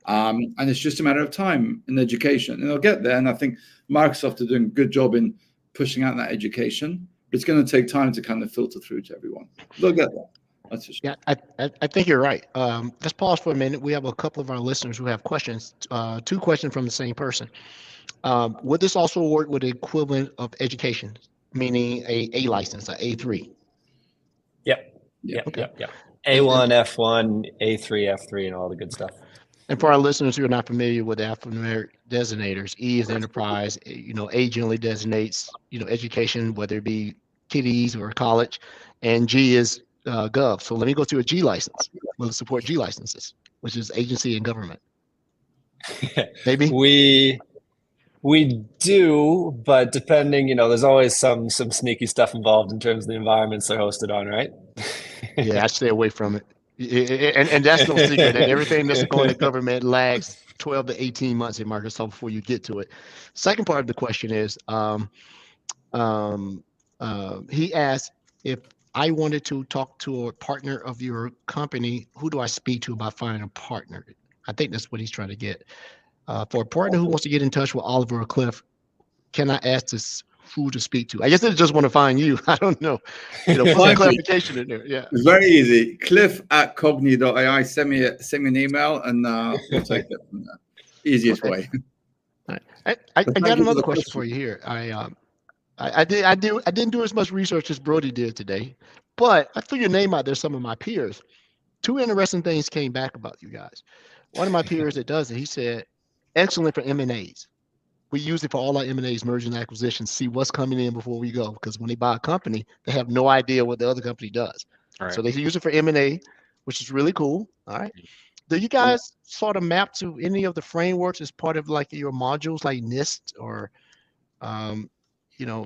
And it's just a matter of time in education. And they'll get there. And I think Microsoft are doing a good job in pushing out that education. But it's going to take time to kind of filter through to everyone. They'll get there. That's for sure. Yeah, I think you're right. Let's pause for a minute. We have a couple of our listeners who have questions. 2 questions from the same person. Would this also work with the equivalent of education, meaning a license, an A3? Yep. Okay. Yep. A1, F1, A3, F3, and all the good stuff. And for our listeners who are not familiar with the alphanumeric designators, E is enterprise. A generally designates education, whether it be TDs or college, and G is gov. So let me go to a G license. Will it support G licenses, which is agency and government? Maybe. We do, but depending, there's always some sneaky stuff involved in terms of the environments they're hosted on, right? Yeah, I stay away from it. And that's no secret that everything that's going to government lags 12 to 18 months in Microsoft before you get to it. Second part of the question is, he asked, if I wanted to talk to a partner of your company, who do I speak to about finding a partner? I think that's what he's trying to get. For a partner who wants to get in touch with Oliver or Cliff, can I ask this who to speak to? I guess they just want to find you. I don't know. Put some clarification in there. Yeah. It's very easy. Cliff@cognni.ai. Send me an email and we'll take it from there. Easiest way. All right. I got another question for you here. I didn't do as much research as Brody did today, but I threw your name out there. Some of my peers. Two interesting things came back about you guys. One of my peers that does it, he said, excellent for M&As. We use it for all our M&As, mergers and acquisitions, see what's coming in before we go. Because when they buy a company, they have no idea what the other company does. Right. So they use it for M&A, which is really cool. All right. Do you guys sort of map to any of the frameworks as part of like your modules like NIST or,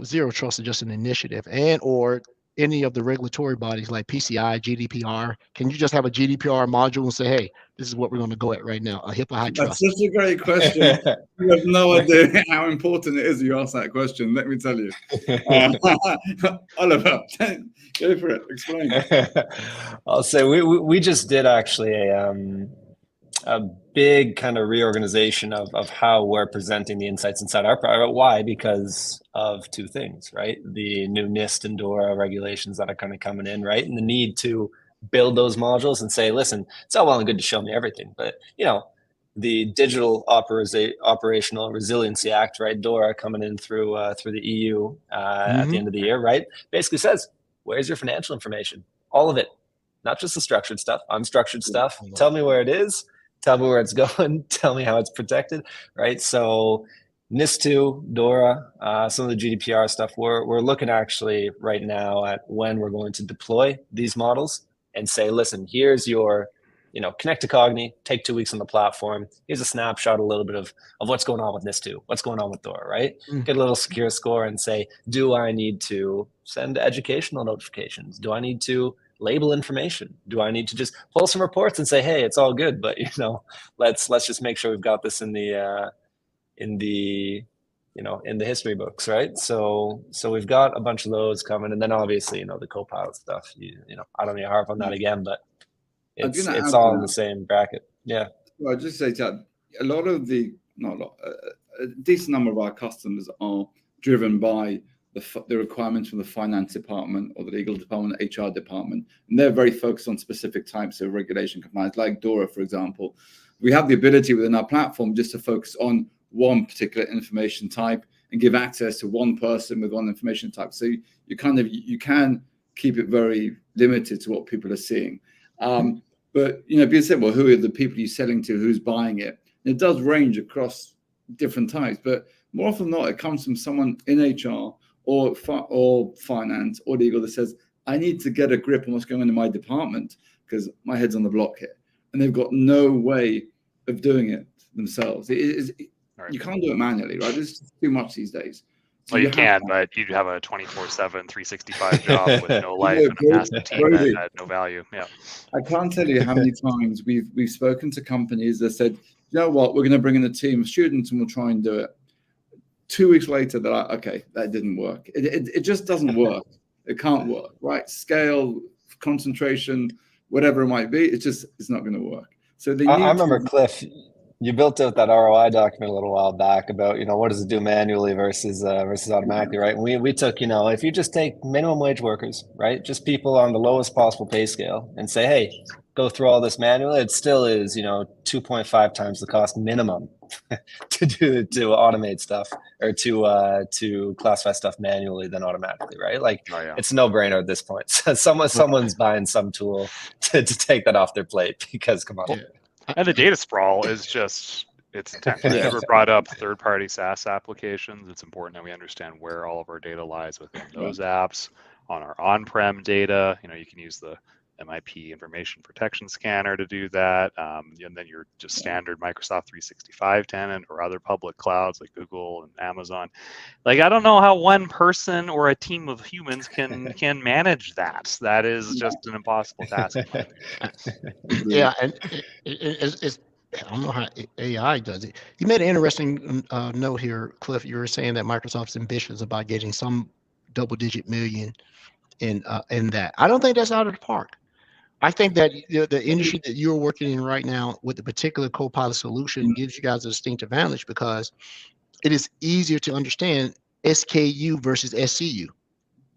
Zero Trust is just an initiative, and or any of the regulatory bodies like PCI, GDPR? Can you just have a GDPR module and say, hey, this is what we're going to go at right now, a HIPAA high trust? That's such a great question. You have no idea how important it is you ask that question. Let me tell you. Oliver, go for it. Explain. I'll say we just did actually a big kind of reorganization of how we're presenting the insights inside our product. Why? Because of two things, right? The new NIST and DORA regulations that are kind of coming in, right? And the need to build those modules and say, listen, it's all well and good to show me everything, but the Digital Operational Resiliency Act, right? DORA coming in through the EU at the end of the year, right? Basically says, where's your financial information? All of it, not just the structured stuff, unstructured stuff. Tell me where it is. Tell me where it's going. Tell me how it's protected, right? So NIST2, DORA, some of the GDPR stuff, we're looking actually right now at when we're going to deploy these models and say, listen, here's your, connect to Cognni, take 2 weeks on the platform. Here's a snapshot, a little bit of what's going on with NIST2, what's going on with DORA, right? Get a little secure score and say, do I need to send educational notifications? Do I need to label information? Do I need to just pull some reports and say, hey, it's all good, but let's just make sure we've got this in the history books, right? So we've got a bunch of those coming, and then obviously the Copilot stuff. I don't need to harp on that again, but it's all in the same bracket. Yeah. Well, I'll just say that a decent number of our customers are driven by the requirements from the finance department or the legal department, HR department, and they're very focused on specific types of regulation compliance, like DORA, for example. We have the ability within our platform just to focus on one particular information type and give access to one person with one information type. So you can keep it very limited to what people are seeing. But people say, well, who are the people you're selling to? Who's buying it? And it does range across different types, but more often than not, it comes from someone in HR or finance or legal that says, I need to get a grip on what's going on in my department because my head's on the block here. And they've got no way of doing it themselves. You can't do it manually, right? There's just too much these days. So you can, but you have a 24/7, 365 job with no life and a massive team that had no value. Yeah. I can't tell you how many times we've spoken to companies that said, you know what, we're going to bring in a team of students and we'll try and do it. 2 weeks later, they're like, okay, that didn't work. It just doesn't work. It can't work, right? Scale, concentration, whatever it might be, it's not going to work. So I remember, Cliff, you built out that ROI document a little while back about, what does it do manually versus automatically, right? And we took, if you just take minimum wage workers, right? Just people on the lowest possible pay scale and say, hey, go through all this manually, it still is, 2.5 times the cost minimum to automate stuff or to classify stuff manually than automatically, right? Like It's a no-brainer at this point. Someone's buying some tool to take that off their plate because come on. Yeah. And the data sprawl is just, it's intense. Edward brought up third-party SaaS applications. It's important that we understand where all of our data lies within those apps. on our on-prem data. You can use the MIP information protection scanner to do that. And then your just standard Microsoft 365 tenant or other public clouds like Google and Amazon. Like, I don't know how one person or a team of humans can manage that. That is just an impossible task. Yeah, and it's I don't know how AI does it. You made an interesting note here, Cliff. You were saying that Microsoft's ambitious about getting some double-digit million in that. I don't think that's out of the park. I think that the industry that you're working in right now with the particular Copilot solution gives you guys a distinct advantage because it is easier to understand SKU versus SCU.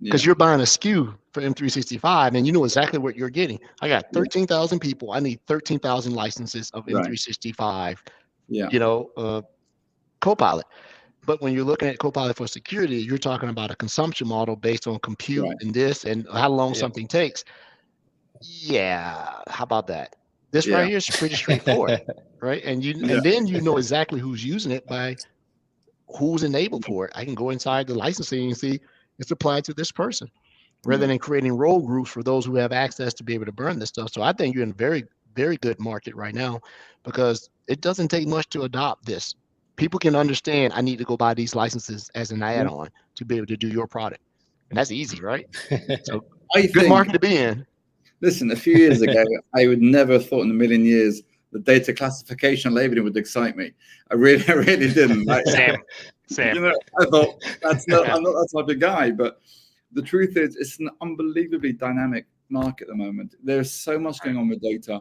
Because you're buying a SKU for M365 and you know exactly what you're getting. I got 13,000 people. I need 13,000 licenses of M365, Copilot. But when you're looking at Copilot for security, you're talking about a consumption model based on compute and this and how long something takes. Yeah, how about that? This right here is pretty straightforward, right? And then you know exactly who's using it by who's enabled for it. I can go inside the licensing and see it's applied to this person, rather than creating role groups for those who have access to be able to burn this stuff. So I think you're in a very, very good market right now because it doesn't take much to adopt this. People can understand I need to go buy these licenses as an add-on to be able to do your product. And that's easy, right? So good market to be in. Listen, a few years ago, I would never have thought in a million years that data classification labeling would excite me. I really didn't. Same. I thought I'm not that type of guy. But the truth is, it's an unbelievably dynamic market at the moment. There's so much going on with data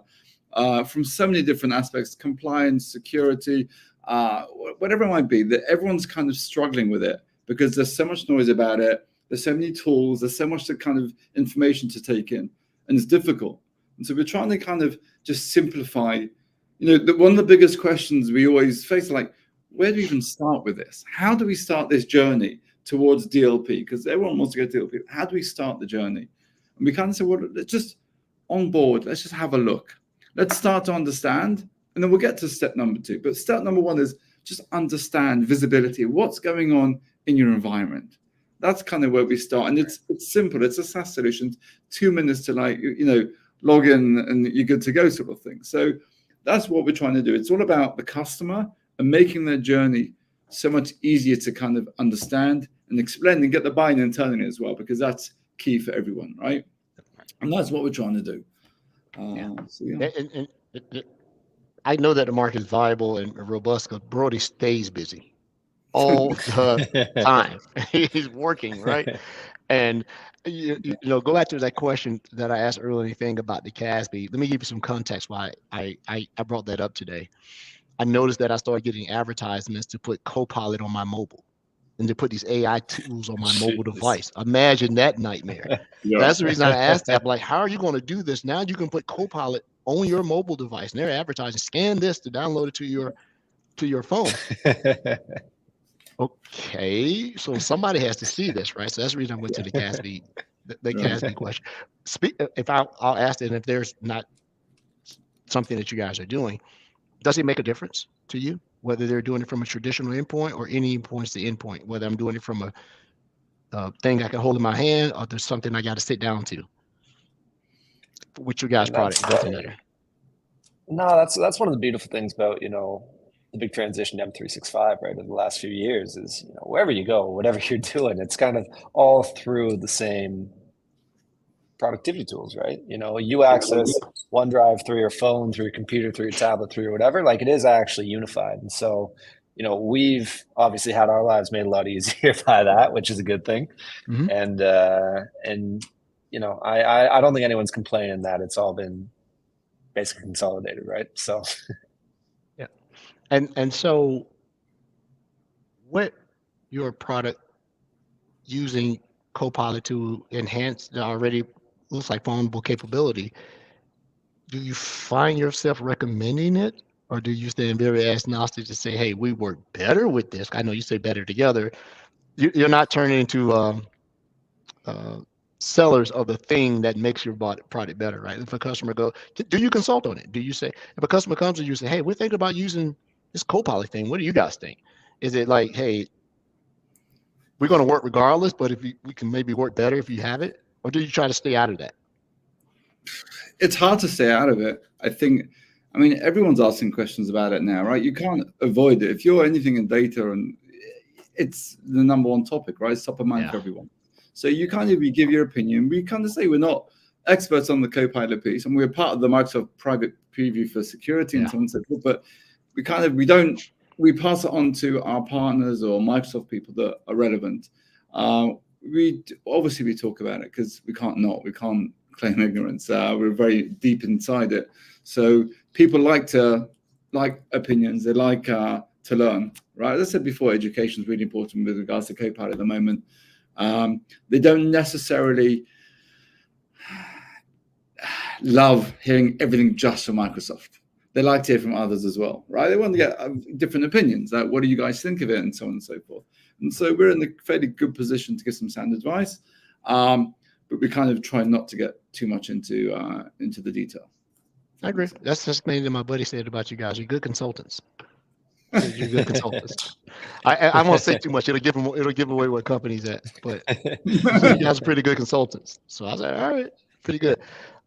from so many different aspects: compliance, security, whatever it might be. That everyone's kind of struggling with it because there's so much noise about it. There's so many tools. There's so much kind of information to take in. And it's difficult. And so we're trying to kind of just simplify, one of the biggest questions we always face, like, where do we even start with this? How do we start this journey towards DLP? Because everyone wants to get DLP. How do we start the journey? And we kind of say, well, let's just on board. Let's just have a look. Let's start to understand. And then we'll get to step number 2. But step number 1 is just understand visibility. What's going on in your environment? That's kind of where we start. And it's simple. It's a SaaS solution, 2 minutes to log in and you're good to go sort of thing. So that's what we're trying to do. It's all about the customer and making their journey so much easier to kind of understand and explain and get the buy-in internally as well, because that's key for everyone, right? And that's what we're trying to do. And I know that the market is viable and robust because Brody stays busy all the time. He's working, right? And go back to that question that I asked earlier, anything about the CASB. Let me give you some context why I brought that up today. I noticed that I started getting advertisements to put Copilot on my mobile and to put these AI tools on my mobile device. Imagine that nightmare. That's the reason I asked that. I'm like, how are you going to do this? Now you can put Copilot on your mobile device. And they're advertising, scan this to download it to your phone. Okay, so somebody has to see this, right? So that's the reason I went to the CASB, the CASB question. I'll ask it, and if there's not something that you guys are doing, does it make a difference to you whether they're doing it from a traditional endpoint or any endpoints to endpoint? Whether I'm doing it from a thing I can hold in my hand or there's something I got to sit down to? Which you guys product doesn't matter. No, that's one of the beautiful things about the big transition to M365, right, in the last few years is, wherever you go, whatever you're doing, it's kind of all through the same productivity tools, right? You access OneDrive through your phone, through your computer, through your tablet, through your whatever, like it is actually unified. And so, we've obviously had our lives made a lot easier by that, which is a good thing. Mm-hmm. And I don't think anyone's complaining that it's all been basically consolidated, right? So And so what your product using Copilot to enhance the already looks like vulnerable capability, do you find yourself recommending it, or do you stand very agnostic to say, hey, we work better with this? I know you say better together. You're not turning into sellers of the thing that makes your product better, right? If a customer goes, do you consult on it? Do you say, if a customer comes to you and say, hey, we're thinking about using this Copilot thing, what do you guys think? Is it like, hey, we're going to work regardless, but if we can maybe work better if you have it, or do you try to stay out of that? It's hard to stay out of it. I mean, everyone's asking questions about it now, right? You can't avoid it. If you're anything in data, and it's the number one topic, right? It's top of mind for everyone. So you kind of give your opinion. We kind of say we're not experts on the Copilot piece, and we're part of the Microsoft private preview for security and so on and so forth. But we pass it on to our partners or Microsoft people that are relevant. We talk about it because we can't claim ignorance. We're very deep inside it. So people like opinions. They like to learn, right? As I said before, education is really important with regards to Copilot at the moment. They don't necessarily love hearing everything just from Microsoft. They like to hear from others as well, right? They want to get different opinions. Like, what do you guys think of it, and so on and so forth. And so we're in a fairly good position to give some sound advice, but we kind of try not to get too much into the detail. I agree. That's just mainly my buddy said about you guys. You're good consultants. You're good consultants. I won't say too much. It'll give away what company's at. But you guys are pretty good consultants. So I was like, all right, pretty good.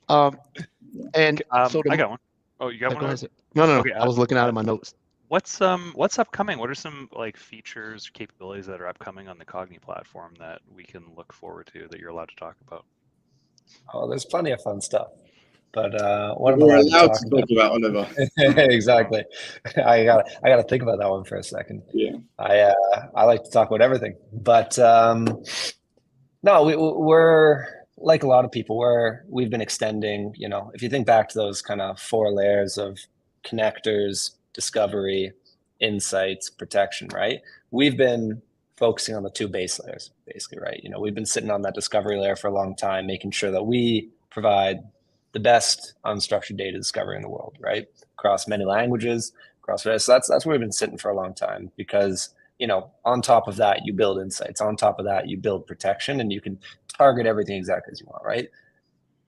And so I got one. Oh, you got one? No. Okay, I was looking out at my notes. What's upcoming? What are some like features or capabilities that are upcoming on the Cognni platform that we can look forward to that you're allowed to talk about? Oh, there's plenty of fun stuff. But what am I allowed to talk about, Oliver? Exactly. I gotta think about that one for a second. Yeah. I like to talk about everything, but no, we're like a lot of people. We've been extending. You know, if you think back to those kind of 4 layers of connectors, discovery, insights, protection, right? We've been focusing on the 2 base layers, basically, right? You know, we've been sitting on that discovery layer for a long time, making sure that we provide the best unstructured data discovery in the world, right? Across many languages, so that's where we've been sitting for a long time, because, you know, on top of that, you build insights. On top of that, you build protection, and you can target everything exactly as you want, right?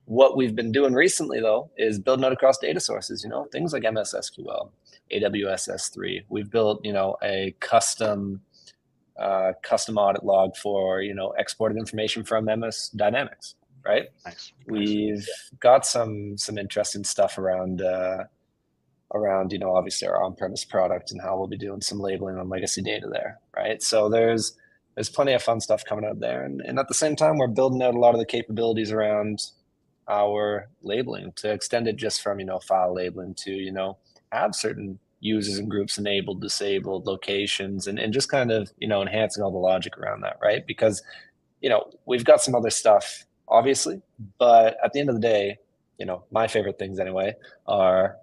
What we've been doing recently, though, is building out across data sources, you know, things like MS SQL, AWS S3. We've built, you know, a custom audit log for, you know, exported information from MS Dynamics, right? Nice. We've got some interesting stuff around, you know, obviously our on-premise product and how we'll be doing some labeling on legacy data there, right? So there's plenty of fun stuff coming out there. And at the same time, we're building out a lot of the capabilities around our labeling to extend it just from, you know, file labeling to, you know, have certain users and groups enabled, disabled, locations, and just kind of, you know, enhancing all the logic around that, right? Because, you know, we've got some other stuff, obviously, but at the end of the day, you know, my favorite things anyway are,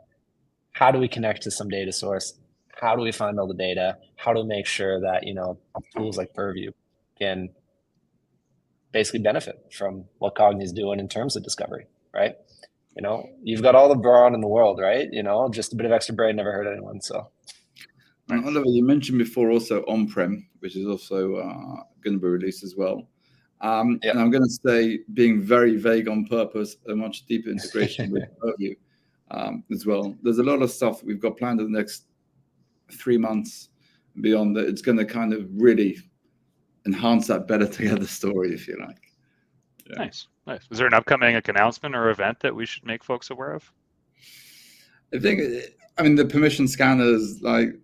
how do we connect to some data source? How do we find all the data? How do we make sure that, you know, tools like Purview can basically benefit from what Cognni is doing in terms of discovery, right? You know, you've got all the brawn in the world, right? You know, just a bit of extra brain never hurt anyone. So, and Oliver, you mentioned before also on-prem, which is also going to be released as well. And I'm going to say, being very vague on purpose, a much deeper integration with Purview as well. There's a lot of stuff that we've got planned in the next 3 months and beyond that. It's going to kind of really enhance that better together story, if you like. Yeah. Nice. Is there an upcoming announcement or event that we should make folks aware of? I mean, the permission scanners, like,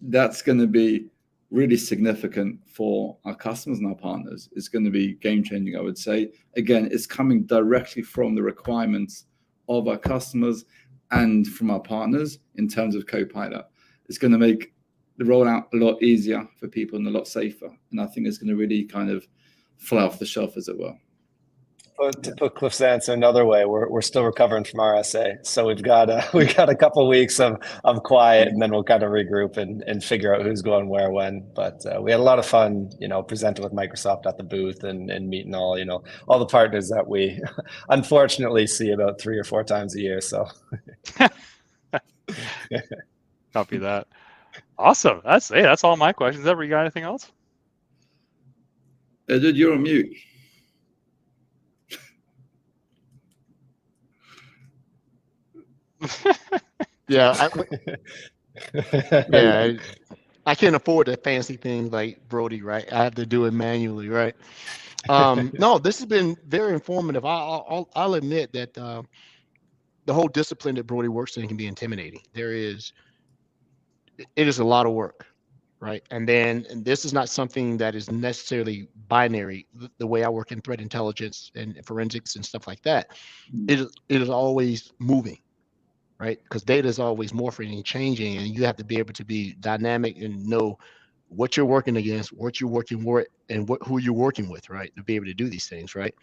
that's going to be really significant for our customers and our partners. It's going to be game changing, I would say. Again, it's coming directly from the requirements of our customers and from our partners in terms of Copilot. It's going to make the rollout a lot easier for people and a lot safer. And I think it's going to really kind of fly off the shelf, as it were. But to put Cliff's answer another way, we're still recovering from RSA, so we've got a couple of weeks of quiet, and then we'll kind of regroup and figure out who's going where when. But we had a lot of fun, you know, presenting with Microsoft at the booth and meeting all the partners that we unfortunately see about 3 or 4 times a year. So copy that. Awesome. That's all my questions. Ever you got anything else? Dude, you're on mute. Yeah. I can't afford a fancy thing like Brody, right? I have to do it manually, right? No, this has been very informative. I'll admit that the whole discipline that Brody works in can be intimidating. It is a lot of work, right? And this is not something that is necessarily binary. The way I work in threat intelligence and forensics and stuff like that, it is always moving, right? Because data is always morphing and changing, and you have to be able to be dynamic and know what you're working against, what you're working with, and who you're working with, right? To be able to do these things, right?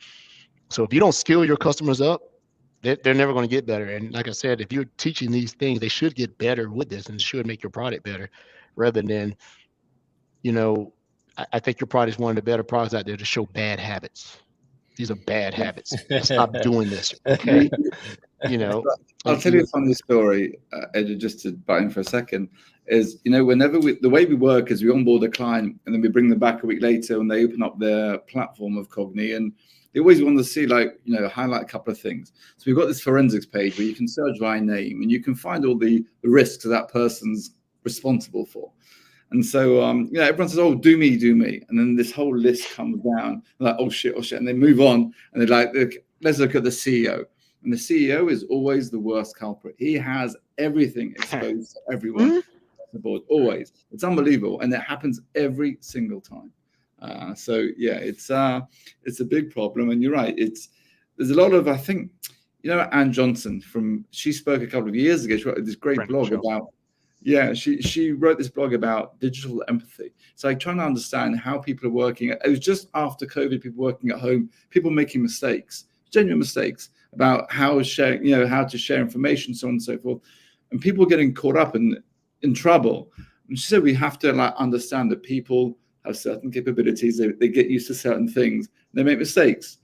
So if you don't skill your customers up, they're never going to get better. And like I said, if you're teaching these things, they should get better with this, and it should make your product better, rather than, you know, I think your product is one of the better products out there to show bad habits. These are bad habits. Stop doing this, okay? You know, I'll tell you a funny story, Ed, just to butt in for a second. Is, whenever the way we work is we onboard a client and then we bring them back a week later and they open up their platform of Cognni, and they always want to see, highlight a couple of things. So we've got this forensics page where you can search by name and you can find all the risks that person's responsible for. And so, everyone says, "Oh, do me," and then this whole list comes down, like, "Oh shit," and they move on, and they're like, "Let's look at the CEO." And the CEO is always the worst culprit. He has everything exposed to everyone. The board, always. It's unbelievable, and it happens every single time. So yeah, it's a big problem, and you're right. There's a lot of, I think, Ann Johnson she spoke a couple of years ago. She wrote this great blog about. Yeah, she wrote this blog about digital empathy. So I'm trying to understand how people are working. It was just after COVID, people working at home, people making mistakes, genuine mistakes about how to share information, so on and so forth, and people getting caught up in trouble. And she said we have to understand that people have certain capabilities, they get used to certain things, they make mistakes.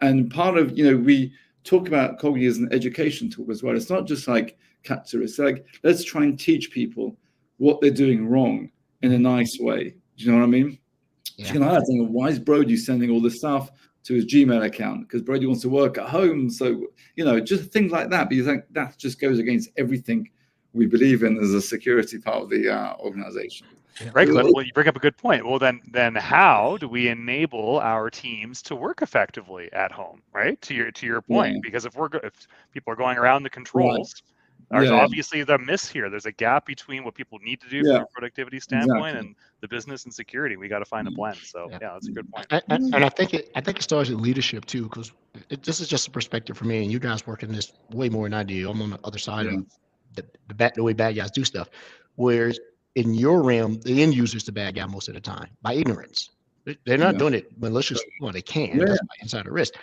And part of, we talk about Cognni as an education tool as well. It's not just like capture, it's like, let's try and teach people what they're doing wrong in a nice way. Do you know what I mean? Yeah. So you can think, why is Brody sending all this stuff to his Gmail account? Because Brody wants to work at home. So, just things like that. But you think that just goes against everything we believe in as a security part of the organization. Right, Cliff. Well, you bring up a good point. Well, then how do we enable our teams to work effectively at home? Right, to your point, because if people are going around the controls, there's obviously the miss here. There's a gap between what people need to do from a productivity standpoint and the business and security. We got to find a blend. So that's a good point. And I think it starts with leadership too, because this is just a perspective for me, and you guys work in this way more than I do. I'm on the other side of the way bad guys do stuff. Whereas in your realm, the end user is the bad guy most of the time by ignorance. They're not doing it maliciously. Well, they can. That's by insider risk.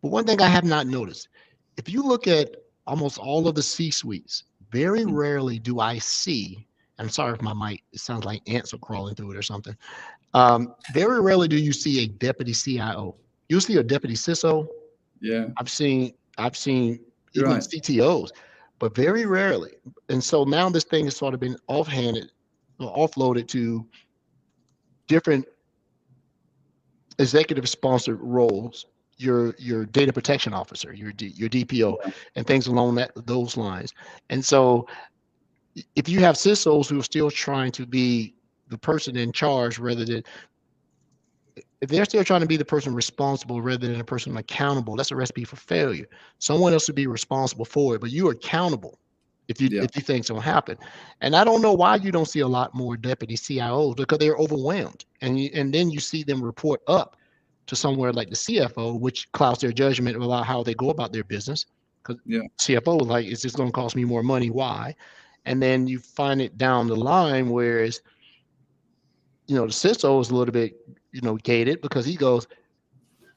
But one thing I have not noticed, if you look at almost all of the C-suites, very rarely do I see, I'm sorry if my mic, it sounds like ants are crawling through it or something. Very rarely do you see a deputy CIO. You'll see a deputy CISO. Yeah. I've seen even CTOs, but very rarely. And so now this thing has sort of been offloaded to different executive sponsored roles, your data protection officer, your DPO, and things along those lines. And so if you have CISOs who are still trying to be the person in charge rather than, if they're still trying to be the person responsible rather than the person accountable, that's a recipe for failure. Someone else should be responsible for it, but you are accountable if you think it's going to happen. And I don't know why you don't see a lot more deputy CIOs, because they're overwhelmed. And then you see them report up to somewhere like the CFO, which clouds their judgment about how they go about their business. Because CFO is like, is this going to cost me more money? Why? And then you find it down the line, whereas, the CISO is a little bit, gated, because he goes,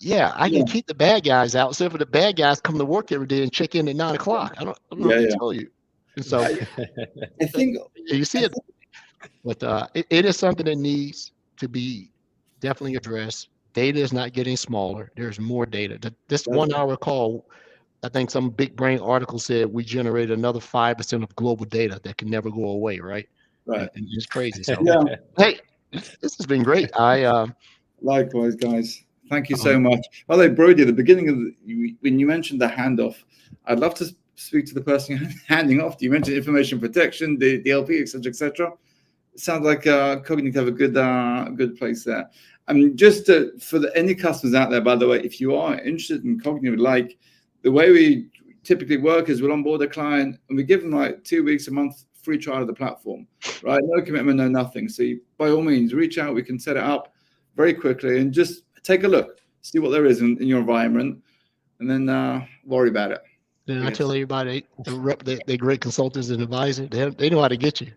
I can keep the bad guys out. So if the bad guys come to work every day and check in at 9 o'clock, I don't know what to tell you. And so I think you see it, but it is something that needs to be definitely addressed. Data is not getting smaller. There's more data. This 1 hour call, I think some big brain article said we generated another 5% of global data that can never go away. Right. And it's crazy. So hey, this has been great. Likewise, guys. Thank you so much. By the way, Brody, at the beginning of when you mentioned the handoff, I'd love to speak to the person handing off. You mentioned information protection, the DLP, etc., etc. sounds like Cognni have a good place there. Just for any customers out there, by the way, if you are interested in Cognni, like the way we typically work is we'll onboard a client and we give them like 2 weeks, a month free trial of the platform, right? No commitment, no nothing. So by all means, reach out. We can set it up very quickly and just take a look, see what there is in your environment, and then worry about it. And I tell everybody, they're great consultants and advisors. They know how to get you.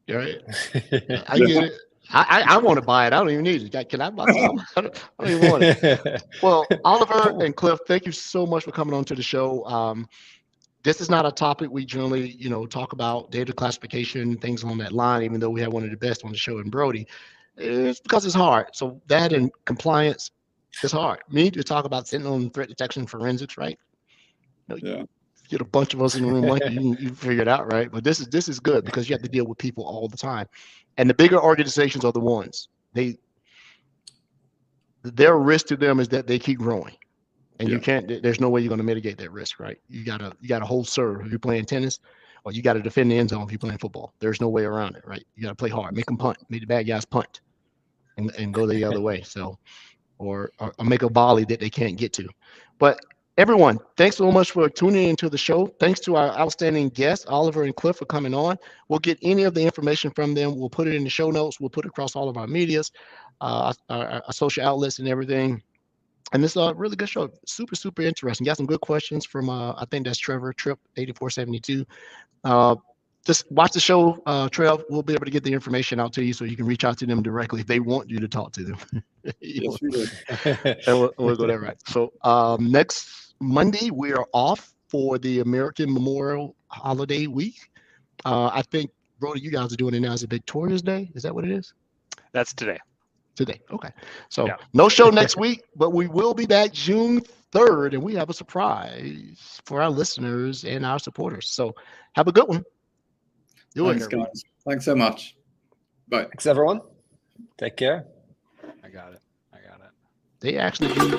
All right. I get it. I want to buy it. I don't even need it. Can I buy some? I don't even want it. Well, Oliver and Cliff, thank you so much for coming on to the show. This is not a topic we generally, talk about, data classification, things on that line, even though we have one of the best on the show in Brody. It's because it's hard. So that and compliance is hard. Me to talk about Sentinel and threat detection forensics, right? Yeah. Get a bunch of us in the room like you figure it out, right? But this is good because you have to deal with people all the time, and the bigger organizations are the ones their risk to them is that they keep growing, and you can't. There's no way you're going to mitigate that risk, right? You gotta hold serve if you're playing tennis, or you got to defend the end zone if you're playing football. There's no way around it, right? You got to play hard, make them punt, make the bad guys punt, and go the other way. So, or make a volley that they can't get to, but. Everyone, thanks so much for tuning into the show. Thanks to our outstanding guests, Oliver and Cliff, for coming on. We'll get any of the information from them. We'll put it in the show notes. We'll put it across all of our medias, our social outlets and everything. And this is a really good show. Super, super interesting. Got some good questions from, I think that's Trevor, Trip8472. Just watch the show, Trev. We'll be able to get the information out to you so you can reach out to them directly if they want you to talk to them. Yes, we do. And we'll go there, right? So next Monday, we are off for the American Memorial Holiday Week. I think, Brody, you guys are doing it now. Is it Victoria's Day? Is that what it is? That's today. Today. Okay. So no show next week, but we will be back June 3rd, and we have a surprise for our listeners and our supporters. So have a good one. Thanks, guys. Thanks so much. Bye. Thanks, everyone. Take care. I got it. They actually do.